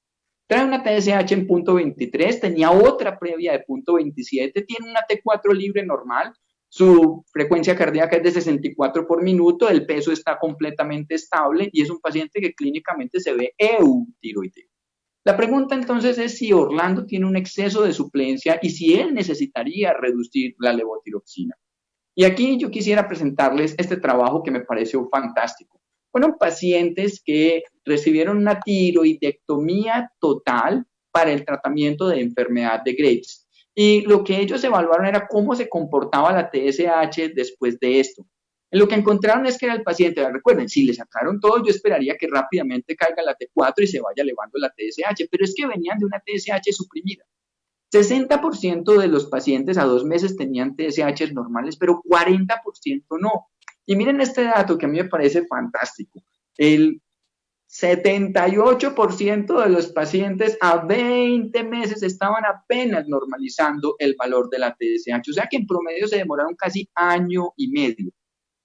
Trae una TSH en punto 23, tenía otra previa de punto 27, tiene una T4 libre normal, su frecuencia cardíaca es de 64 por minuto, el peso está completamente estable y es un paciente que clínicamente se ve eutiroideo. La pregunta entonces es si Orlando tiene un exceso de suplencia y si él necesitaría reducir la levotiroxina. Y aquí yo quisiera presentarles este trabajo que me pareció fantástico. Fueron pacientes que recibieron una tiroidectomía total para el tratamiento de enfermedad de Graves. Y lo que ellos evaluaron era cómo se comportaba la TSH después de esto. Lo que encontraron es que era el paciente, recuerden, si le sacaron todo, yo esperaría que rápidamente caiga la T4 y se vaya elevando la TSH, pero es que venían de una TSH suprimida. 60% de los pacientes a 2 meses tenían TSH normales, pero 40% no. Y miren este dato que a mí me parece fantástico. El 78% de los pacientes a 20 meses estaban apenas normalizando el valor de la TSH, o sea que en promedio se demoraron casi año y medio.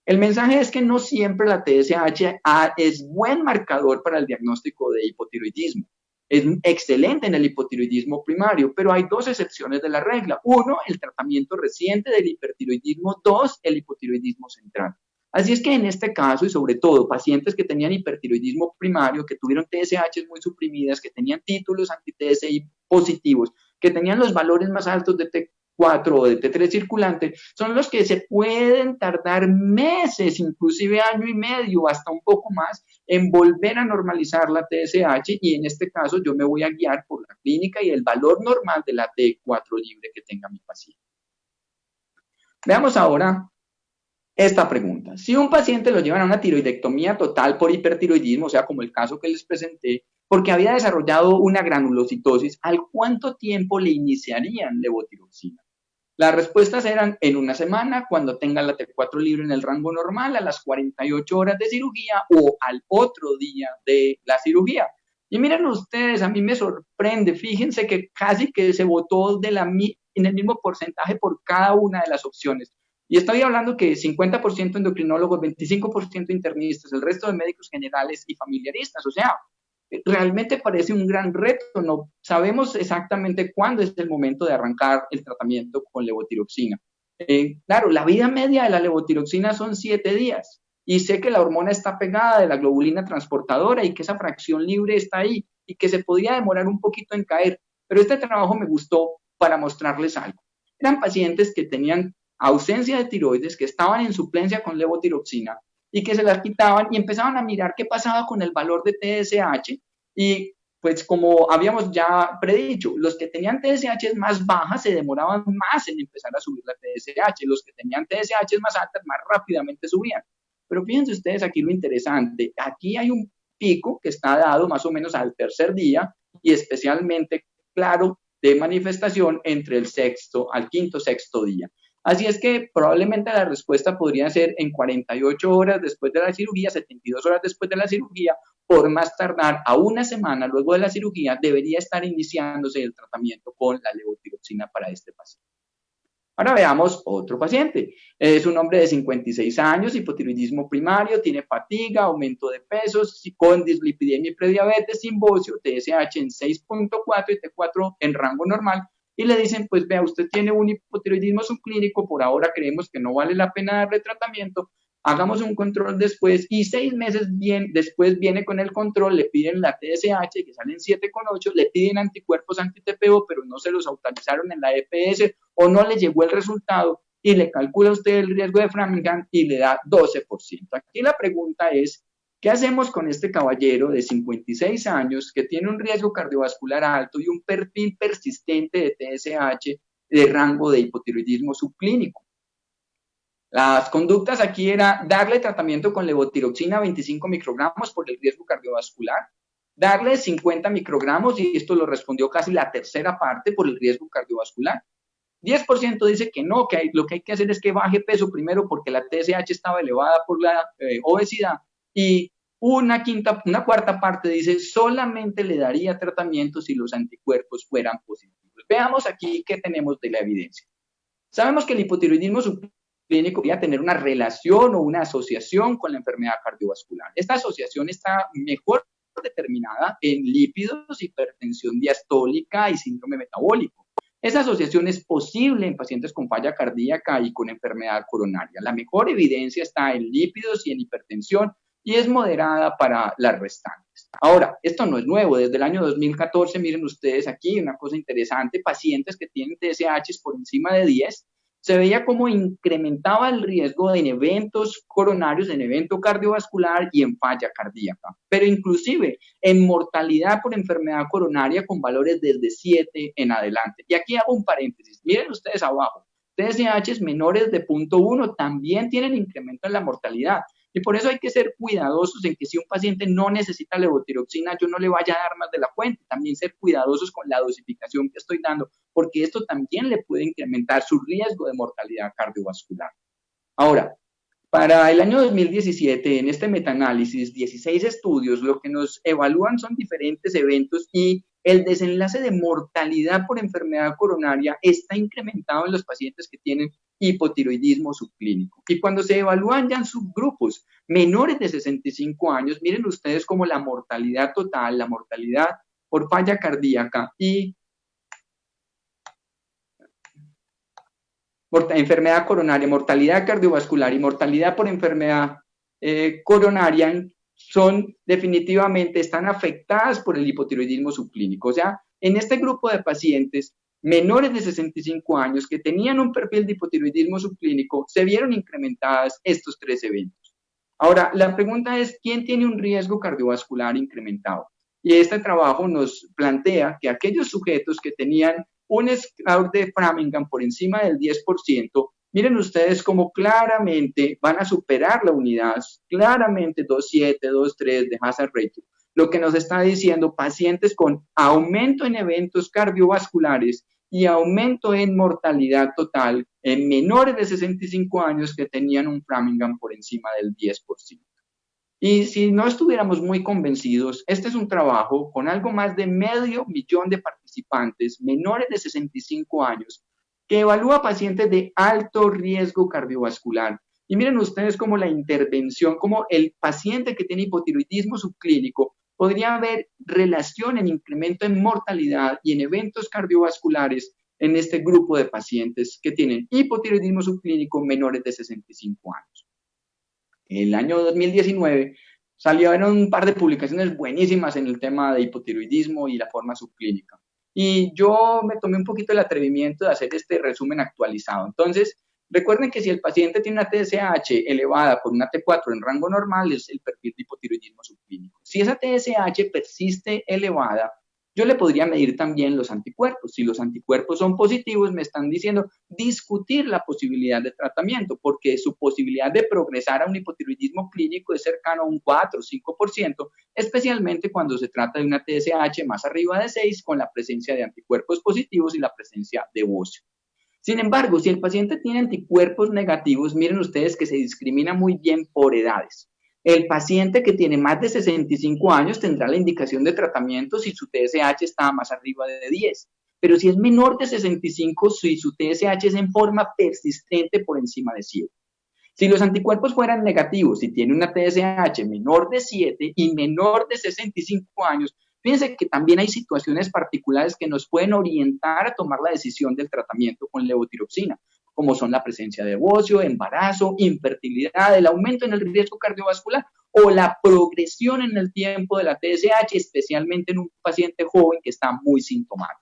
El mensaje es que no siempre la TSH es buen marcador para el diagnóstico de hipotiroidismo. Es excelente en el hipotiroidismo primario, pero hay dos excepciones de la regla. Uno, el tratamiento reciente del hipertiroidismo. Dos, el hipotiroidismo central. Así es que en este caso, y sobre todo pacientes que tenían hipertiroidismo primario, que tuvieron TSH muy suprimidas, que tenían títulos anti-TSI positivos, que tenían los valores más altos de T4 o de T3 circulante, son los que se pueden tardar meses, inclusive año y medio, hasta un poco más, en volver a normalizar la TSH, y en este caso yo me voy a guiar por la clínica y el valor normal de la T4 libre que tenga mi paciente. Veamos ahora esta pregunta. Si un paciente lo llevan a una tiroidectomía total por hipertiroidismo, o sea, como el caso que les presenté, porque había desarrollado una granulocitosis, ¿al cuánto tiempo le iniciarían levotiroxina? Las respuestas eran en una semana, cuando tenga la T4 libre en el rango normal, a las 48 horas de cirugía o al otro día de la cirugía. Y miren ustedes, a mí me sorprende, fíjense que casi que se votó en el mismo porcentaje por cada una de las opciones. Y estoy hablando que 50% endocrinólogos, 25% internistas, el resto de médicos generales y familiaristas. O sea, realmente parece un gran reto. No sabemos exactamente cuándo es el momento de arrancar el tratamiento con levotiroxina. Claro, la vida media de la levotiroxina son 7 días. Y sé que la hormona está pegada de la globulina transportadora y que esa fracción libre está ahí y que se podía demorar un poquito en caer. Pero este trabajo me gustó para mostrarles algo. Eran pacientes que tenían ausencia de tiroides, que estaban en suplencia con levotiroxina y que se las quitaban y empezaban a mirar qué pasaba con el valor de TSH y pues como habíamos ya predicho, los que tenían TSH más bajas se demoraban más en empezar a subir la TSH, los que tenían TSH más altas más rápidamente subían. Pero fíjense ustedes aquí lo interesante, aquí hay un pico que está dado más o menos al tercer día y especialmente claro de manifestación entre el quinto, sexto día. Así es que probablemente la respuesta podría ser en 48 horas después de la cirugía, 72 horas después de la cirugía, por más tardar a una semana luego de la cirugía, debería estar iniciándose el tratamiento con la levotiroxina para este paciente. Ahora veamos otro paciente. Es un hombre de 56 años, hipotiroidismo primario, tiene fatiga, aumento de pesos, con dislipidemia y prediabetes, sin bocio, TSH en 6.4 y T4 en rango normal. Y le dicen, pues vea, usted tiene un hipotiroidismo subclínico, por ahora creemos que no vale la pena darle tratamiento, hagamos un control después y 6 meses después viene con el control, le piden la TSH que sale en 7,8, le piden anticuerpos anti-TPO, pero no se los autorizaron en la EPS o no le llegó el resultado y le calcula usted el riesgo de Framingham y le da 12%. Aquí la pregunta es, ¿qué hacemos con este caballero de 56 años que tiene un riesgo cardiovascular alto y un perfil persistente de TSH de rango de hipotiroidismo subclínico? Las conductas aquí era darle tratamiento con levotiroxina 25 microgramos por el riesgo cardiovascular, darle 50 microgramos, y esto lo respondió casi la tercera parte por el riesgo cardiovascular. 10% dice que no, que lo que hay que hacer es que baje peso primero porque la TSH estaba elevada por la obesidad, y una cuarta parte dice solamente le daría tratamiento si los anticuerpos fueran positivos. Veamos aquí qué tenemos de la evidencia. Sabemos que el hipotiroidismo subclínico podría tener una relación o una asociación con la enfermedad cardiovascular. Esta asociación está mejor determinada en lípidos, hipertensión diastólica y síndrome metabólico. Esa asociación es posible en pacientes con falla cardíaca y con enfermedad coronaria. La mejor evidencia está en lípidos y en hipertensión y es moderada para las restantes. Ahora, esto no es nuevo. Desde el año 2014, miren ustedes aquí una cosa interesante, pacientes que tienen TSH por encima de 10, se veía cómo incrementaba el riesgo en eventos coronarios, en evento cardiovascular y en falla cardíaca, pero inclusive en mortalidad por enfermedad coronaria con valores desde 7 en adelante. Y aquí hago un paréntesis, miren ustedes abajo, TSH menores de 0.1 también tienen incremento en la mortalidad. Y por eso hay que ser cuidadosos en que si un paciente no necesita levotiroxina, yo no le vaya a dar más de la cuenta. También ser cuidadosos con la dosificación que estoy dando, porque esto también le puede incrementar su riesgo de mortalidad cardiovascular. Ahora, para el año 2017, en este metaanálisis, 16 estudios, lo que nos evalúan son diferentes eventos y el desenlace de mortalidad por enfermedad coronaria está incrementado en los pacientes que tienen hipotiroidismo subclínico. Y cuando se evalúan ya en subgrupos menores de 65 años, miren ustedes como la mortalidad total, la mortalidad por falla cardíaca y enfermedad coronaria, mortalidad cardiovascular y mortalidad por enfermedad coronaria son definitivamente, están afectadas por el hipotiroidismo subclínico. O sea, en este grupo de pacientes menores de 65 años que tenían un perfil de hipotiroidismo subclínico, se vieron incrementadas estos 3 eventos. Ahora, la pregunta es, ¿quién tiene un riesgo cardiovascular incrementado? Y este trabajo nos plantea que aquellos sujetos que tenían un score de Framingham por encima del 10%, miren ustedes cómo claramente van a superar la unidad, claramente 2.7, 2.3 de hazard ratio, lo que nos está diciendo pacientes con aumento en eventos cardiovasculares y aumento en mortalidad total en menores de 65 años que tenían un Framingham por encima del 10%. Y si no estuviéramos muy convencidos, este es un trabajo con algo más de 500,000 de participantes menores de 65 años que evalúa pacientes de alto riesgo cardiovascular. Y miren ustedes cómo la intervención, cómo el paciente que tiene hipotiroidismo subclínico podría haber relación en incremento en mortalidad y en eventos cardiovasculares en este grupo de pacientes que tienen hipotiroidismo subclínico menores de 65 años. El año 2019 salieron un par de publicaciones buenísimas en el tema de hipotiroidismo y la forma subclínica. Y yo me tomé un poquito el atrevimiento de hacer este resumen actualizado. Entonces, recuerden que si el paciente tiene una TSH elevada por una T4 en rango normal, es el perfil de hipotiroidismo subclínico. Si esa TSH persiste elevada, yo le podría medir también los anticuerpos. Si los anticuerpos son positivos, me están diciendo discutir la posibilidad de tratamiento, porque su posibilidad de progresar a un hipotiroidismo clínico es cercano a un 4 o 5%, especialmente cuando se trata de una TSH más arriba de 6 con la presencia de anticuerpos positivos y la presencia de bocio. Sin embargo, si el paciente tiene anticuerpos negativos, miren ustedes que se discrimina muy bien por edades. El paciente que tiene más de 65 años tendrá la indicación de tratamiento si su TSH está más arriba de 10. Pero si es menor de 65, si su TSH es en forma persistente por encima de 7. Si los anticuerpos fueran negativos, si tiene una TSH menor de 7 y menor de 65 años, fíjense que también hay situaciones particulares que nos pueden orientar a tomar la decisión del tratamiento con levotiroxina, como son la presencia de bocio, embarazo, infertilidad, el aumento en el riesgo cardiovascular o la progresión en el tiempo de la TSH, especialmente en un paciente joven que está muy sintomático.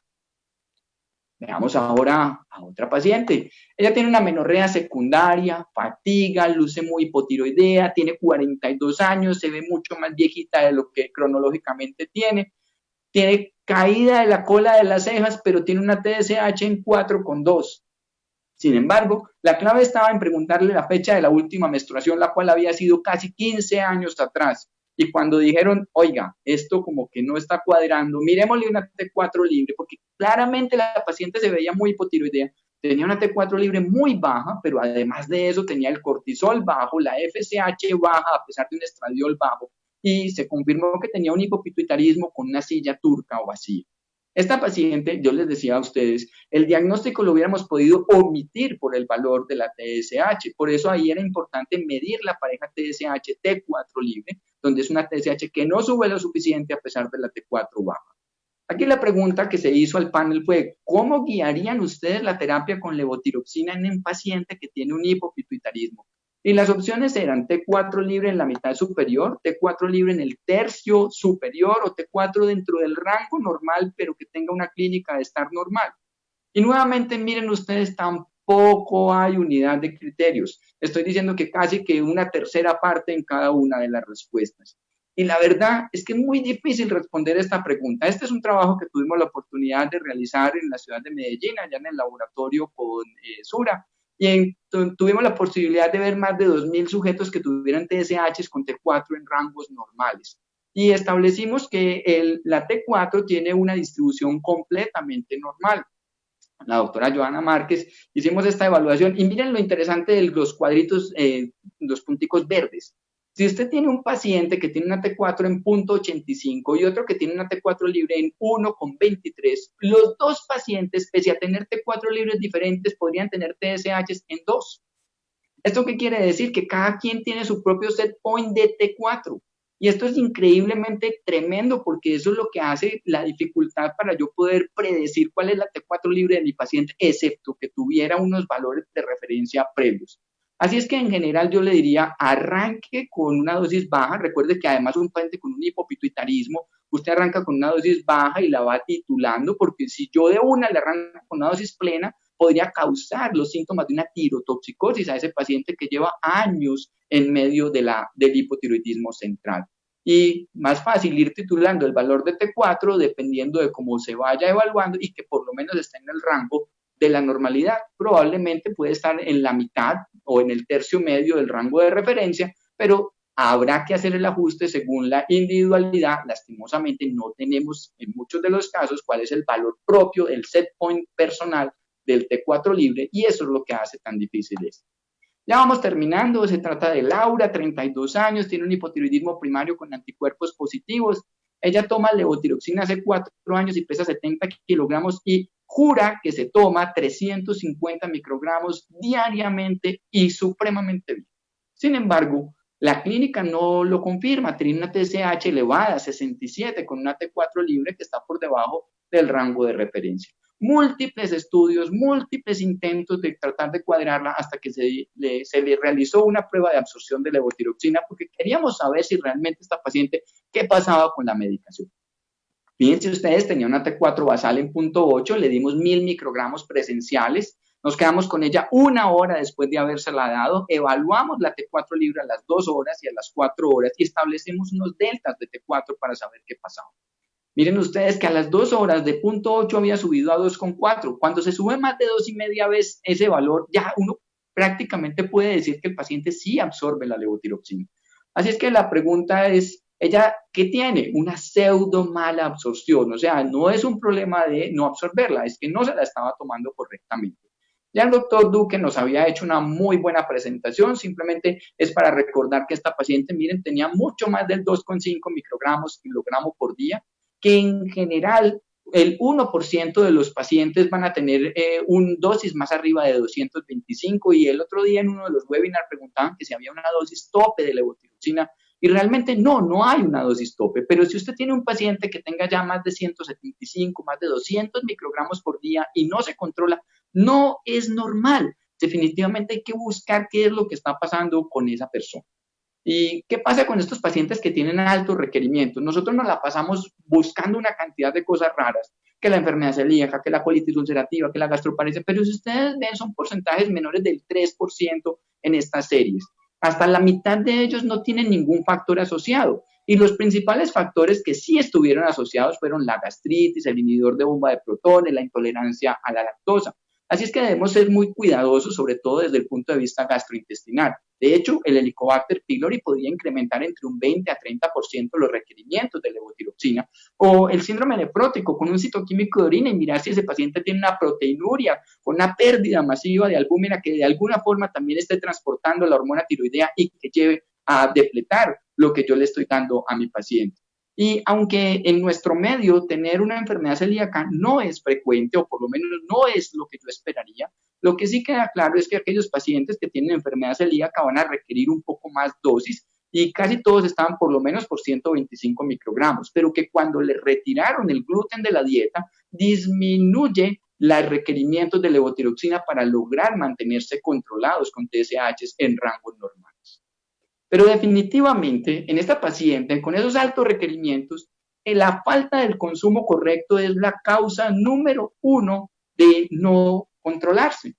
Veamos ahora a otra paciente. Ella tiene una menorrea secundaria, fatiga, luce muy hipotiroidea, tiene 42 años, se ve mucho más viejita de lo que cronológicamente tiene caída de la cola de las cejas, pero tiene una TSH en 4,2. Sin embargo, la clave estaba en preguntarle la fecha de la última menstruación, la cual había sido casi 15 años atrás. Y cuando dijeron, oiga, esto como que no está cuadrando, miremosle una T4 libre, porque claramente la paciente se veía muy hipotiroidea, tenía una T4 libre muy baja, pero además de eso tenía el cortisol bajo, la FSH baja, a pesar de un estradiol bajo, y se confirmó que tenía un hipopituitarismo con una silla turca o vacía. Esta paciente, yo les decía a ustedes, el diagnóstico lo hubiéramos podido omitir por el valor de la TSH. Por eso ahí era importante medir la pareja TSH T4 libre, donde es una TSH que no sube lo suficiente a pesar de la T4 baja. Aquí la pregunta que se hizo al panel fue, ¿cómo guiarían ustedes la terapia con levotiroxina en un paciente que tiene un hipopituitarismo? Y las opciones eran T4 libre en la mitad superior, T4 libre en el tercio superior o T4 dentro del rango normal, pero que tenga una clínica de estar normal. Y nuevamente, miren ustedes, tampoco hay unidad de criterios. Estoy diciendo que casi que una tercera parte en cada una de las respuestas. Y la verdad es que es muy difícil responder esta pregunta. Este es un trabajo que tuvimos la oportunidad de realizar en la ciudad de Medellín, allá en el laboratorio con Sura. Y tuvimos la posibilidad de ver más de 2.000 sujetos que tuvieran TSHs con T4 en rangos normales. Y establecimos que la T4 tiene una distribución completamente normal. La doctora Joana Márquez, hicimos esta evaluación y miren lo interesante de los cuadritos, los punticos verdes. Si usted tiene un paciente que tiene una T4 en 0.85 y otro que tiene una T4 libre en 1.23, los dos pacientes, pese a tener T4 libres diferentes, podrían tener TSHs en 2. ¿Esto qué quiere decir? Que cada quien tiene su propio set point de T4. Y esto es increíblemente tremendo porque eso es lo que hace la dificultad para yo poder predecir cuál es la T4 libre de mi paciente, excepto que tuviera unos valores de referencia previos. Así es que en general yo le diría, arranque con una dosis baja. Recuerde que además un paciente con un hipopituitarismo, usted arranca con una dosis baja y la va titulando, porque si yo de una le arranco con una dosis plena, podría causar los síntomas de una tirotoxicosis a ese paciente que lleva años en medio del hipotiroidismo central. Y más fácil ir titulando el valor de T4 dependiendo de cómo se vaya evaluando y que por lo menos esté en el rango de la normalidad. Probablemente puede estar en la mitad o en el tercio medio del rango de referencia, pero habrá que hacer el ajuste según la individualidad. Lastimosamente no tenemos en muchos de los casos cuál es el valor propio del set point personal del T4 libre y eso es lo que hace tan difícil esto. Ya vamos terminando, se trata de Laura, 32 años, tiene un hipotiroidismo primario con anticuerpos positivos. Ella toma levotiroxina hace 4 años y pesa 70 kilogramos y jura que se toma 350 microgramos diariamente y supremamente bien. Sin embargo, la clínica no lo confirma, tiene una TSH elevada, 67, con una T4 libre que está por debajo del rango de referencia. Múltiples estudios, múltiples intentos de tratar de cuadrarla hasta que se le realizó una prueba de absorción de levotiroxina porque queríamos saber si realmente esta paciente, qué pasaba con la medicación. Fíjense ustedes, tenía una T4 basal en 0.8, le dimos 1.000 microgramos presenciales, nos quedamos con ella 1 hora después de habérsela dado, evaluamos la T4 libre a las 2 horas y a las 4 horas y establecemos unos deltas de T4 para saber qué pasaba. Miren ustedes que a las 2 horas de 0.8 había subido a 2.4. Cuando se sube más de 2,5 veces ese valor, ya uno prácticamente puede decir que el paciente sí absorbe la levotiroxina. Así es que la pregunta es, ¿ella qué tiene? Una pseudo mala absorción. O sea, no es un problema de no absorberla, es que no se la estaba tomando correctamente. Ya el doctor Duque nos había hecho una muy buena presentación, simplemente es para recordar que esta paciente, miren, tenía mucho más del 2,5 microgramos kilogramo por día, que en general el 1% de los pacientes van a tener una dosis más arriba de 225 y el otro día en uno de los webinars preguntaban que si había una dosis tope de levotiroxina y realmente no hay una dosis tope, pero si usted tiene un paciente que tenga ya más de 175, más de 200 microgramos por día y no se controla, no es normal. Definitivamente hay que buscar qué es lo que está pasando con esa persona. ¿Y qué pasa con estos pacientes que tienen altos requerimientos? Nosotros nos la pasamos buscando una cantidad de cosas raras, que la enfermedad celíaca, que la colitis ulcerativa, que la gastroparesia, pero si ustedes ven son porcentajes menores del 3% en estas series. Hasta la mitad de ellos no tienen ningún factor asociado. Y los principales factores que sí estuvieron asociados fueron la gastritis, el inhibidor de bomba de protones, la intolerancia a la lactosa. Así es que debemos ser muy cuidadosos, sobre todo desde el punto de vista gastrointestinal. De hecho, el Helicobacter pylori podría incrementar entre un 20 a 30% los requerimientos de levotiroxina. O el síndrome nefrótico con un citoquímico de orina y mirar si ese paciente tiene una proteinuria, con una pérdida masiva de albúmina que de alguna forma también esté transportando la hormona tiroidea y que lleve a depletar lo que yo le estoy dando a mi paciente. Y aunque en nuestro medio tener una enfermedad celíaca no es frecuente, o por lo menos no es lo que yo esperaría, lo que sí queda claro es que aquellos pacientes que tienen enfermedad celíaca van a requerir un poco más dosis, y casi todos estaban por lo menos por 125 microgramos, pero que cuando le retiraron el gluten de la dieta, disminuye los requerimientos de levotiroxina para lograr mantenerse controlados con TSH en rangos normales. Pero definitivamente en esta paciente con esos altos requerimientos, la falta del consumo correcto es la causa número 1 de no controlarse.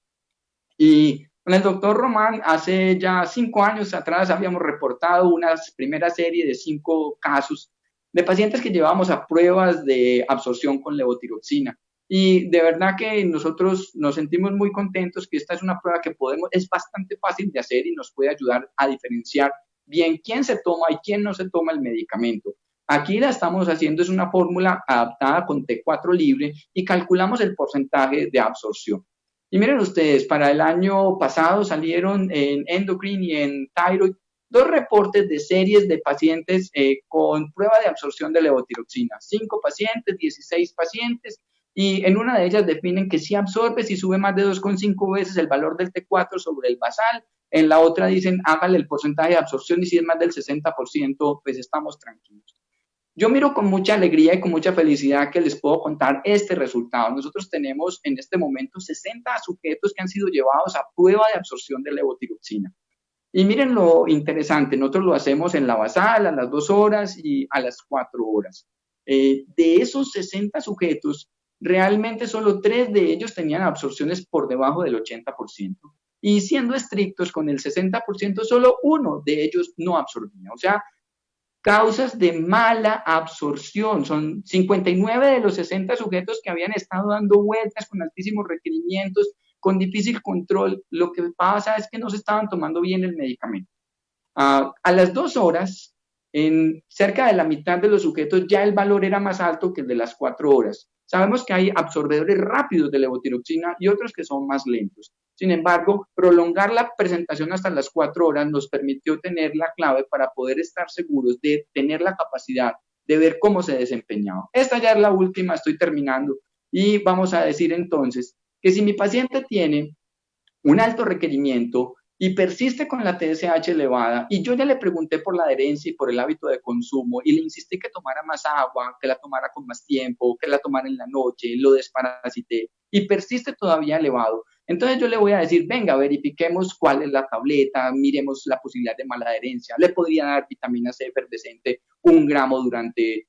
Y con el doctor Román, hace ya 5 años atrás habíamos reportado una primera serie de 5 casos de pacientes que llevábamos a pruebas de absorción con levotiroxina. Y de verdad que nosotros nos sentimos muy contentos que esta es una prueba que es bastante fácil de hacer y nos puede ayudar a diferenciar bien quién se toma y quién no se toma el medicamento. Aquí la estamos haciendo, es una fórmula adaptada con T4 libre y calculamos el porcentaje de absorción. Y miren ustedes, para el año pasado salieron en Endocrine y en Thyroid 2 reportes de series de pacientes con prueba de absorción de levotiroxina. 5 pacientes, 16 pacientes, y en una de ellas definen que si absorbe, si sube más de 2,5 veces el valor del T4 sobre el basal. En la otra dicen, hágale el porcentaje de absorción y si es más del 60%, pues estamos tranquilos. Yo miro con mucha alegría y con mucha felicidad que les puedo contar este resultado. Nosotros tenemos en este momento 60 sujetos que han sido llevados a prueba de absorción de levotiroxina. Y miren lo interesante, nosotros lo hacemos en la basal a las 2 horas y a las 4 horas. De esos 60 sujetos, realmente solo 3 de ellos tenían absorciones por debajo del 80%. Y siendo estrictos con el 60%, solo 1 de ellos no absorbía. O sea, causas de mala absorción. Son 59 de los 60 sujetos que habían estado dando vueltas con altísimos requerimientos, con difícil control. Lo que pasa es que no se estaban tomando bien el medicamento. A las 2 horas, en cerca de la mitad de los sujetos ya el valor era más alto que el de las 4 horas. Sabemos que hay absorbedores rápidos de levotiroxina y otros que son más lentos. Sin embargo, prolongar la presentación hasta las 4 horas nos permitió tener la clave para poder estar seguros de tener la capacidad de ver cómo se desempeñaba. Esta ya es la última, estoy terminando. Y vamos a decir entonces que si mi paciente tiene un alto requerimiento y persiste con la TSH elevada, y yo ya le pregunté por la adherencia y por el hábito de consumo, y le insistí que tomara más agua, que la tomara con más tiempo, que la tomara en la noche, lo desparasité, y persiste todavía elevado, entonces yo le voy a decir, venga, verifiquemos cuál es la tableta, miremos la posibilidad de mala adherencia, le podría dar vitamina C efervescente 1 gramo durante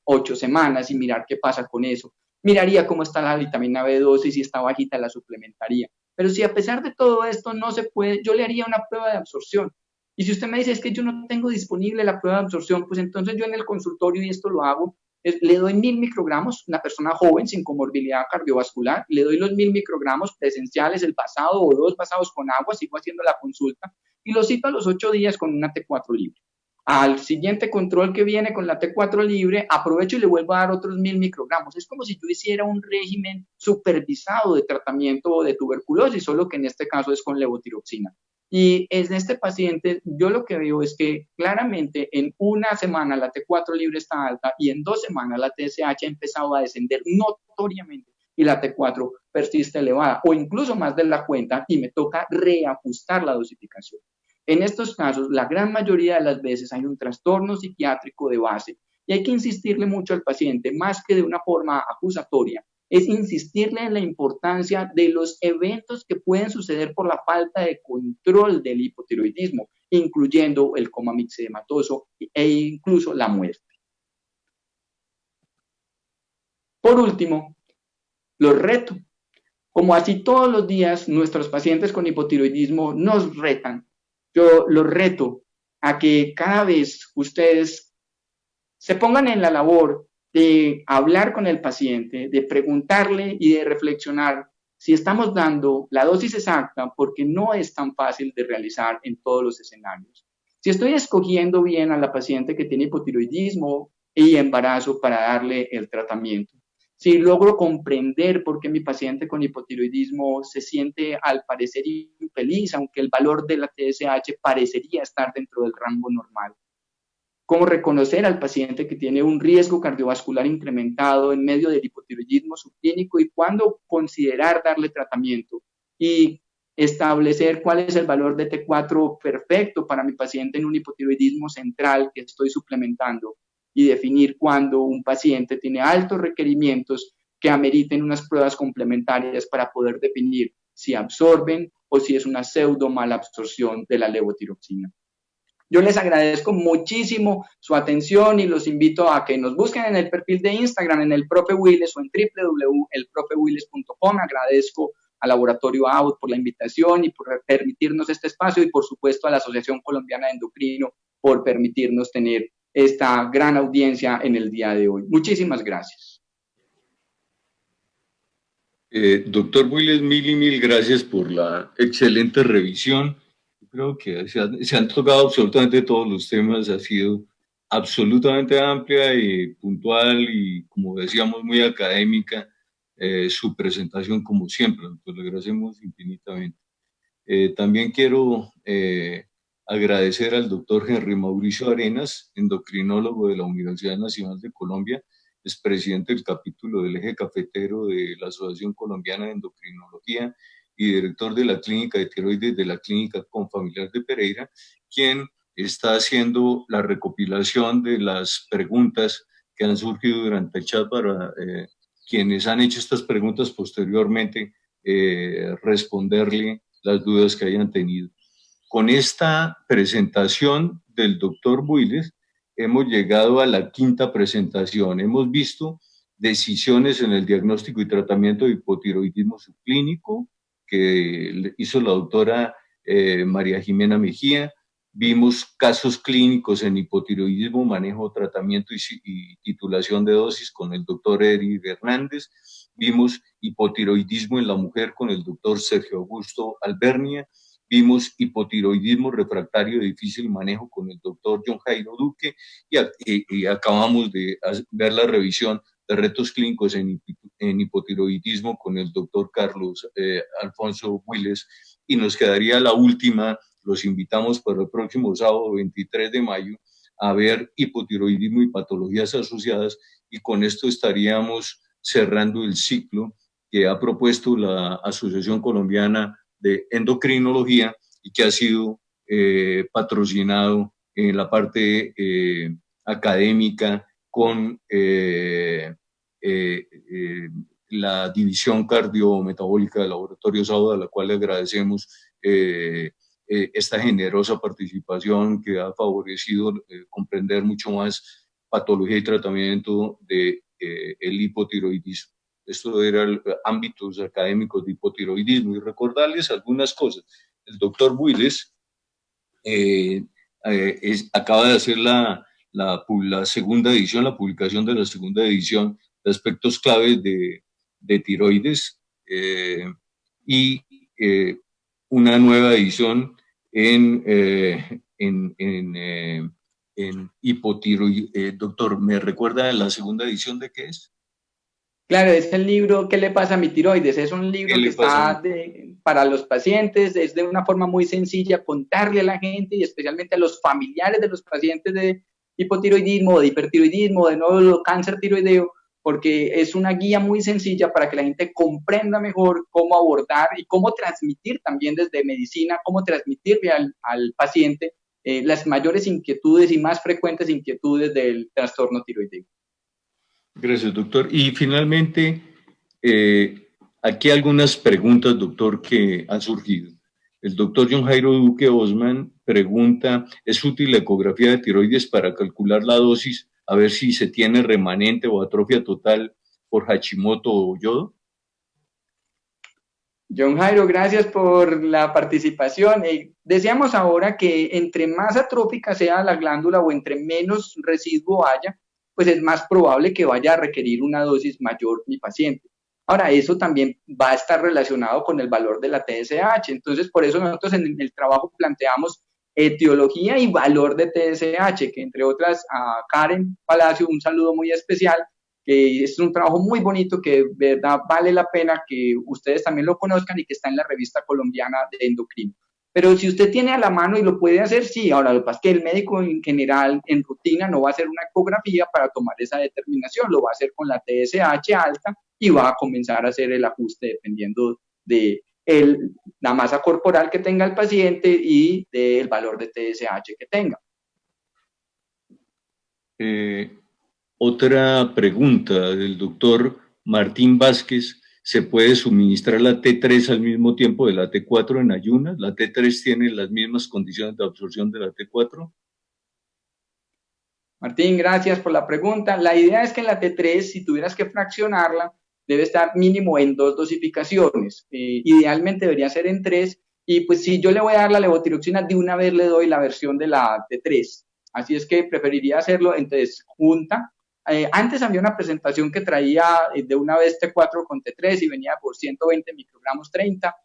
8 semanas y mirar qué pasa con eso. Miraría cómo está la vitamina B12 y si está bajita la suplementaría. Pero si a pesar de todo esto no se puede, yo le haría una prueba de absorción. Y si usted me dice, es que yo no tengo disponible la prueba de absorción, pues entonces yo en el consultorio, y esto lo hago, le doy 1000 microgramos, una persona joven sin comorbilidad cardiovascular, le doy los 1000 microgramos presenciales, el pasado o 2 basados con agua, sigo haciendo la consulta, y lo cito a los 8 días con una T4 libre. Al siguiente control que viene con la T4 libre, aprovecho y le vuelvo a dar otros 1000 microgramos. Es como si yo hiciera un régimen supervisado de tratamiento de tuberculosis, solo que en este caso es con levotiroxina. Y en este paciente, yo lo que veo es que claramente en una semana la T4 libre está alta y en 2 semanas la TSH ha empezado a descender notoriamente y la T4 persiste elevada o incluso más de la cuenta y me toca reajustar la dosificación. En estos casos, la gran mayoría de las veces hay un trastorno psiquiátrico de base y hay que insistirle mucho al paciente, más que de una forma acusatoria, es insistirle en la importancia de los eventos que pueden suceder por la falta de control del hipotiroidismo, incluyendo el coma mixedematoso e incluso la muerte. Por último, los reto. Como así todos los días nuestros pacientes con hipotiroidismo nos retan, yo los reto a que cada vez ustedes se pongan en la labor de hablar con el paciente, de preguntarle y de reflexionar si estamos dando la dosis exacta, porque no es tan fácil de realizar en todos los escenarios. Si estoy escogiendo bien a la paciente que tiene hipotiroidismo y embarazo para darle el tratamiento. Si logro comprender por qué mi paciente con hipotiroidismo se siente al parecer infeliz, aunque el valor de la TSH parecería estar dentro del rango normal. cómo reconocer al paciente que tiene un riesgo cardiovascular incrementado en medio del hipotiroidismo subclínico y cuándo considerar darle tratamiento, y establecer cuál es el valor de T4 perfecto para mi paciente en un hipotiroidismo central que estoy suplementando, y definir cuándo un paciente tiene altos requerimientos que ameriten unas pruebas complementarias para poder definir si absorben o si es una pseudo malabsorción de la levotiroxina. Yo les agradezco muchísimo su atención y los invito a que nos busquen en el perfil de Instagram, en el Profe Willes o en www.elprofewilles.com. Agradezco al Laboratorio Out por la invitación y por permitirnos este espacio, y por supuesto a la Asociación Colombiana de Endocrino por permitirnos tener esta gran audiencia en el día de hoy. Muchísimas gracias. Doctor Willes, mil gracias por la excelente revisión. Creo que se han tocado absolutamente todos los temas, ha sido absolutamente amplia y puntual y, como decíamos, muy académica su presentación, como siempre, doctor, le agradecemos infinitamente. También quiero agradecer al doctor Henry Mauricio Arenas, endocrinólogo de la Universidad Nacional de Colombia, es presidente del capítulo del eje cafetero de la Asociación Colombiana de Endocrinología y director de la clínica de tiroides de la Clínica Confamiliar de Pereira, quien está haciendo la recopilación de las preguntas que han surgido durante el chat para quienes han hecho estas preguntas posteriormente responderle las dudas que hayan tenido. Con esta presentación del doctor Willes hemos llegado a la quinta presentación. Hemos visto decisiones en el diagnóstico y tratamiento de hipotiroidismo subclínico que hizo la doctora María Jimena Mejía. Vimos casos clínicos en hipotiroidismo, manejo, tratamiento y titulación de dosis con el doctor Eric Hernández. Vimos hipotiroidismo en la mujer con el doctor Sergio Augusto Albernia. Vimos hipotiroidismo refractario de difícil manejo con el doctor John Jairo Duque y acabamos de ver la revisión de retos clínicos en hipotiroidismo con el doctor Carlos Alfonso Willes, y nos quedaría la última. Los invitamos para el próximo sábado 23 de mayo a ver hipotiroidismo y patologías asociadas, y con esto estaríamos cerrando el ciclo que ha propuesto la Asociación Colombiana de Endocrinología y que ha sido patrocinado en la parte académica con la División Cardiometabólica del Laboratorio Sauda, a la cual le agradecemos esta generosa participación que ha favorecido comprender mucho más patología y tratamiento de el hipotiroidismo. Esto eran ámbitos académicos de hipotiroidismo, y recordarles algunas cosas. El doctor Willes acaba de hacer la segunda edición, la publicación de la segunda edición de aspectos claves de tiroides y una nueva edición en hipotiroidismo. Doctor, ¿me recuerda la segunda edición de qué es? Claro, es el libro ¿Qué le pasa a mi tiroides? Es un libro que está para los pacientes, es de una forma muy sencilla contarle a la gente y especialmente a los familiares de los pacientes de hipotiroidismo, de hipertiroidismo, de nuevo cáncer tiroideo, porque es una guía muy sencilla para que la gente comprenda mejor cómo abordar y cómo transmitir también desde medicina, cómo transmitirle al paciente las mayores inquietudes y más frecuentes inquietudes del trastorno tiroideo. Gracias, doctor. Y finalmente, aquí algunas preguntas, doctor, que han surgido. El doctor John Jairo Duque Osman pregunta, ¿es útil la ecografía de tiroides para calcular la dosis, a ver si se tiene remanente o atrofia total por Hashimoto o yodo? John Jairo, gracias por la participación. Decíamos ahora que entre más atrófica sea la glándula o entre menos residuo haya, pues es más probable que vaya a requerir una dosis mayor mi paciente. Ahora, eso también va a estar relacionado con el valor de la TSH. Entonces, por eso nosotros en el trabajo planteamos etiología y valor de TSH, que entre otras a Karen Palacio, un saludo muy especial, que es un trabajo muy bonito que de verdad vale la pena que ustedes también lo conozcan y que está en la revista colombiana de endocrino. Pero si usted tiene a la mano y lo puede hacer, sí. Ahora, lo que pasa es que el médico en general, en rutina, no va a hacer una ecografía para tomar esa determinación, lo va a hacer con la TSH alta y va a comenzar a hacer el ajuste dependiendo de la masa corporal que tenga el paciente y del valor de TSH que tenga. Otra pregunta del doctor Martín Vázquez. ¿Se puede suministrar la T3 al mismo tiempo de la T4 en ayunas? ¿La T3 tiene las mismas condiciones de absorción de la T4? Martín, gracias por la pregunta. La idea es que en la T3, si tuvieras que fraccionarla, debe estar mínimo en 2 dosificaciones. Idealmente debería ser en 3. Y pues si yo le voy a dar la levotiroxina, de una vez le doy la versión de la T3. Así es que preferiría hacerlo entonces junta. Antes había una presentación que traía de una vez T4 con T3 y venía por 120 microgramos 30,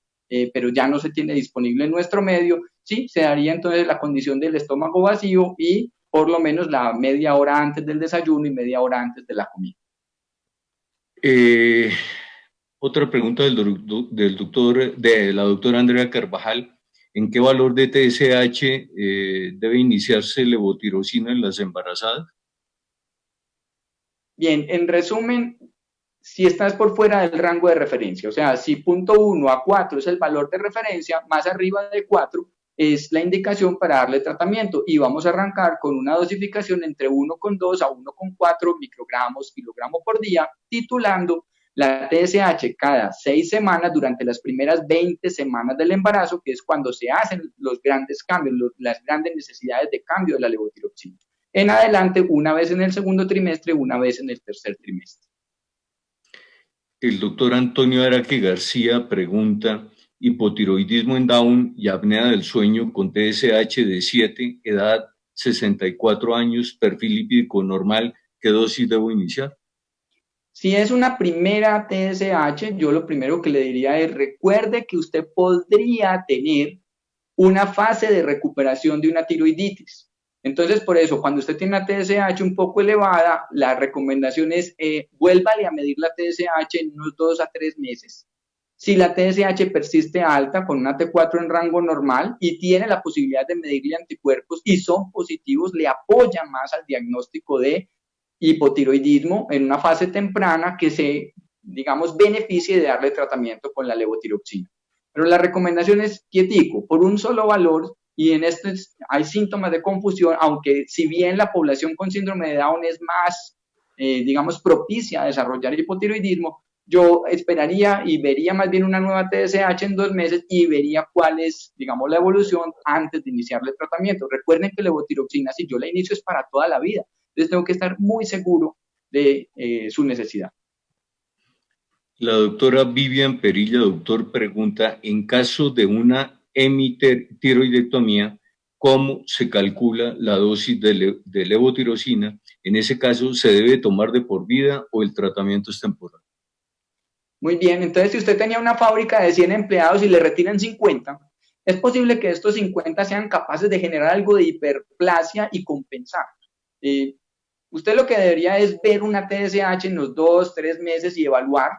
pero ya no se tiene disponible en nuestro medio. Sí, se daría entonces la condición del estómago vacío y por lo menos la media hora antes del desayuno y media hora antes de la comida. Otra pregunta de la doctora Andrea Carvajal. ¿En qué valor de TSH debe iniciarse levotirosina en las embarazadas? Bien, en resumen, si estás por fuera del rango de referencia, o sea, si 0.1 a 4 es el valor de referencia, más arriba de 4 es la indicación para darle tratamiento y vamos a arrancar con una dosificación entre 1,2 a 1,4 microgramos kilogramo por día, titulando la TSH cada 6 semanas durante las primeras 20 semanas del embarazo, que es cuando se hacen los grandes cambios, las grandes necesidades de cambio de la levotiroxina. En adelante, una vez en el segundo trimestre, una vez en el tercer trimestre. El doctor Antonio Araque García pregunta: hipotiroidismo en Down y apnea del sueño con TSH de 7, edad 64 años, perfil lipídico normal, ¿qué dosis debo iniciar? Si es una primera TSH, yo lo primero que le diría es recuerde que usted podría tener una fase de recuperación de una tiroiditis. Entonces, por eso, cuando usted tiene una TSH un poco elevada, la recomendación es vuélvale a medir la TSH en unos 2 a 3 meses. Si la TSH persiste alta con una T4 en rango normal y tiene la posibilidad de medirle anticuerpos y son positivos, le apoya más al diagnóstico de hipotiroidismo en una fase temprana que se, digamos, beneficie de darle tratamiento con la levotiroxina. Pero la recomendación es quietico, por un solo valor, y en esto hay síntomas de confusión, aunque si bien la población con síndrome de Down es más, digamos, propicia a desarrollar hipotiroidismo, yo esperaría y vería más bien una nueva TSH en 2 meses y vería cuál es, digamos, la evolución antes de iniciarle el tratamiento. Recuerden que la levotiroxina, si yo la inicio, es para toda la vida. Entonces tengo que estar muy seguro de su necesidad. La doctora Vivian Perilla, doctor, pregunta: en caso de una hemitiroidectomía, ¿cómo se calcula la dosis de levotirosina? En ese caso, ¿se debe tomar de por vida o el tratamiento es temporal? Muy bien, entonces si usted tenía una fábrica de 100 empleados y le retiran 50, es posible que estos 50 sean capaces de generar algo de hiperplasia y compensar. Usted lo que debería es ver una TSH en los 2, 3 meses y evaluar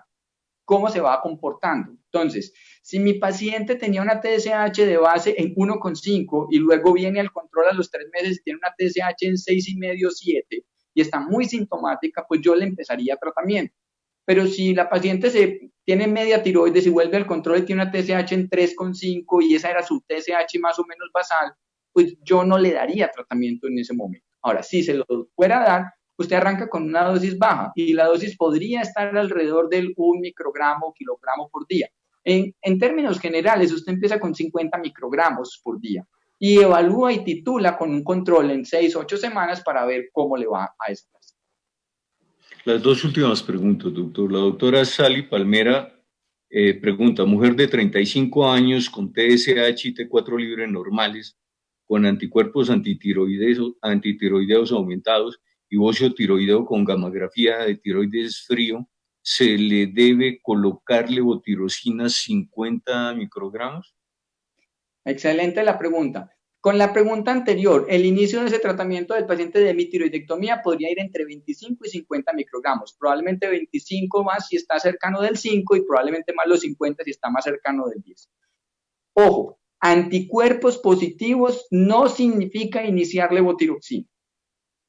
cómo se va comportando. Entonces, si mi paciente tenía una TSH de base en 1,5 y luego viene al control a los 3 meses y tiene una TSH en 6,5, 7 y está muy sintomática, pues yo le empezaría tratamiento. Pero si la paciente tiene media tiroides y vuelve al control y tiene una TSH en 3,5 y esa era su TSH más o menos basal, pues yo no le daría tratamiento en ese momento. Ahora, si se lo fuera a dar, usted arranca con una dosis baja y la dosis podría estar alrededor del 1 microgramo o kilogramo por día. En términos generales, usted empieza con 50 microgramos por día y evalúa y titula con un control en 6, 8 semanas para ver cómo le va a esa paciente. Las dos últimas preguntas, doctor. La doctora Sally Palmera pregunta: mujer de 35 años con TSH y T4 libre normales, con anticuerpos antitiroideos aumentados y bocio tiroideo con gamografía de tiroides frío, ¿se le debe colocar levotirosina 50 microgramos? Excelente la pregunta. Con la pregunta anterior, el inicio de ese tratamiento del paciente de hemitiroidectomía podría ir entre 25 y 50 microgramos, probablemente 25 más si está cercano del 5 y probablemente más los 50 si está más cercano del 10. Ojo, Anticuerpos positivos no significa iniciar levotiroxina.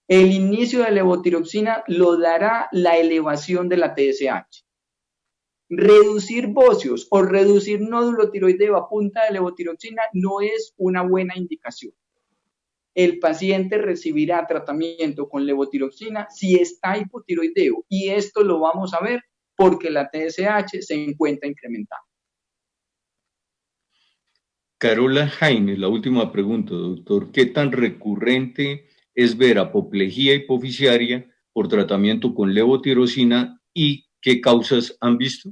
El inicio de levotiroxina lo dará la elevación de la TSH. Reducir bocios o reducir nódulo tiroideo a punta de levotiroxina no es una buena indicación. El paciente recibirá tratamiento con levotiroxina si está hipotiroideo, y esto lo vamos a ver porque la TSH se encuentra incrementada. Carola Jaime, la última pregunta, doctor. ¿Qué tan recurrente es ver apoplejía hipoficiaria por tratamiento con levotirosina y qué causas han visto?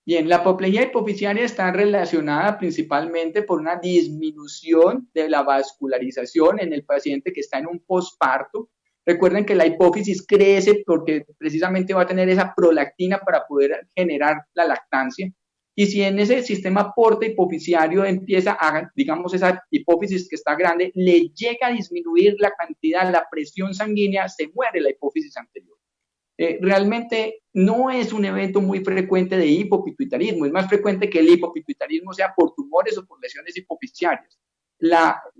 Bien, la apoplejía hipoficiaria está relacionada principalmente por una disminución de la vascularización en el paciente que está en un posparto. Recuerden que la hipófisis crece porque precisamente va a tener esa prolactina para poder generar la lactancia. Y si en ese sistema porta hipofisiario empieza a, digamos, esa hipófisis que está grande, le llega a disminuir la cantidad, la presión sanguínea, se muere la hipófisis anterior. Realmente no es un evento muy frecuente de hipopituitarismo, es más frecuente que el hipopituitarismo sea por tumores o por lesiones hipofisiarias.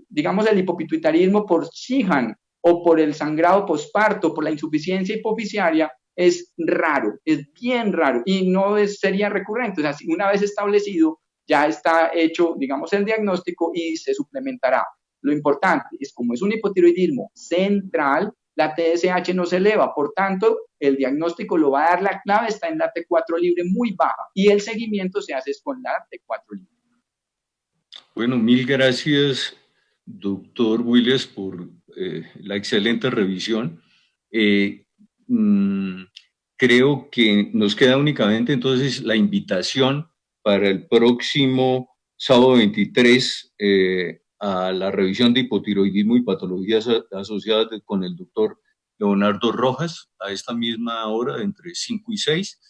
Digamos, el hipopituitarismo por Sheehan o por el sangrado posparto, por la insuficiencia hipofisiaria, es raro, es bien raro y no sería recurrente. O sea, si una vez establecido, ya está hecho, digamos, el diagnóstico y se suplementará. Lo importante es, como es un hipotiroidismo central, la TSH no se eleva, por tanto, el diagnóstico lo va a dar la clave, está en la T4 libre muy baja y el seguimiento se hace con la T4 libre. Bueno, mil gracias, doctor Williams, por la excelente revisión. Creo que nos queda únicamente entonces la invitación para el próximo sábado 23 a la revisión de hipotiroidismo y patologías asociadas con el doctor Leonardo Rojas a esta misma hora, entre 5 y 6.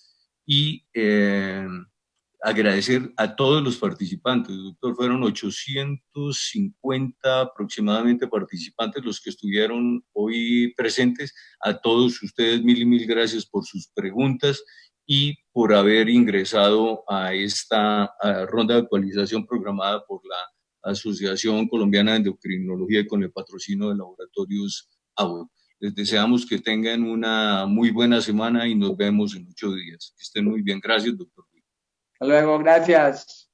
Y agradecer a todos los participantes, doctor. Fueron 850 aproximadamente participantes los que estuvieron hoy presentes. A todos ustedes mil y mil gracias por sus preguntas y por haber ingresado a esta ronda de actualización programada por la Asociación Colombiana de Endocrinología y con el patrocinio de Laboratorios AWE. Les deseamos que tengan una muy buena semana y nos vemos en 8 días. Que estén muy bien. Gracias, doctor. Hasta luego, gracias.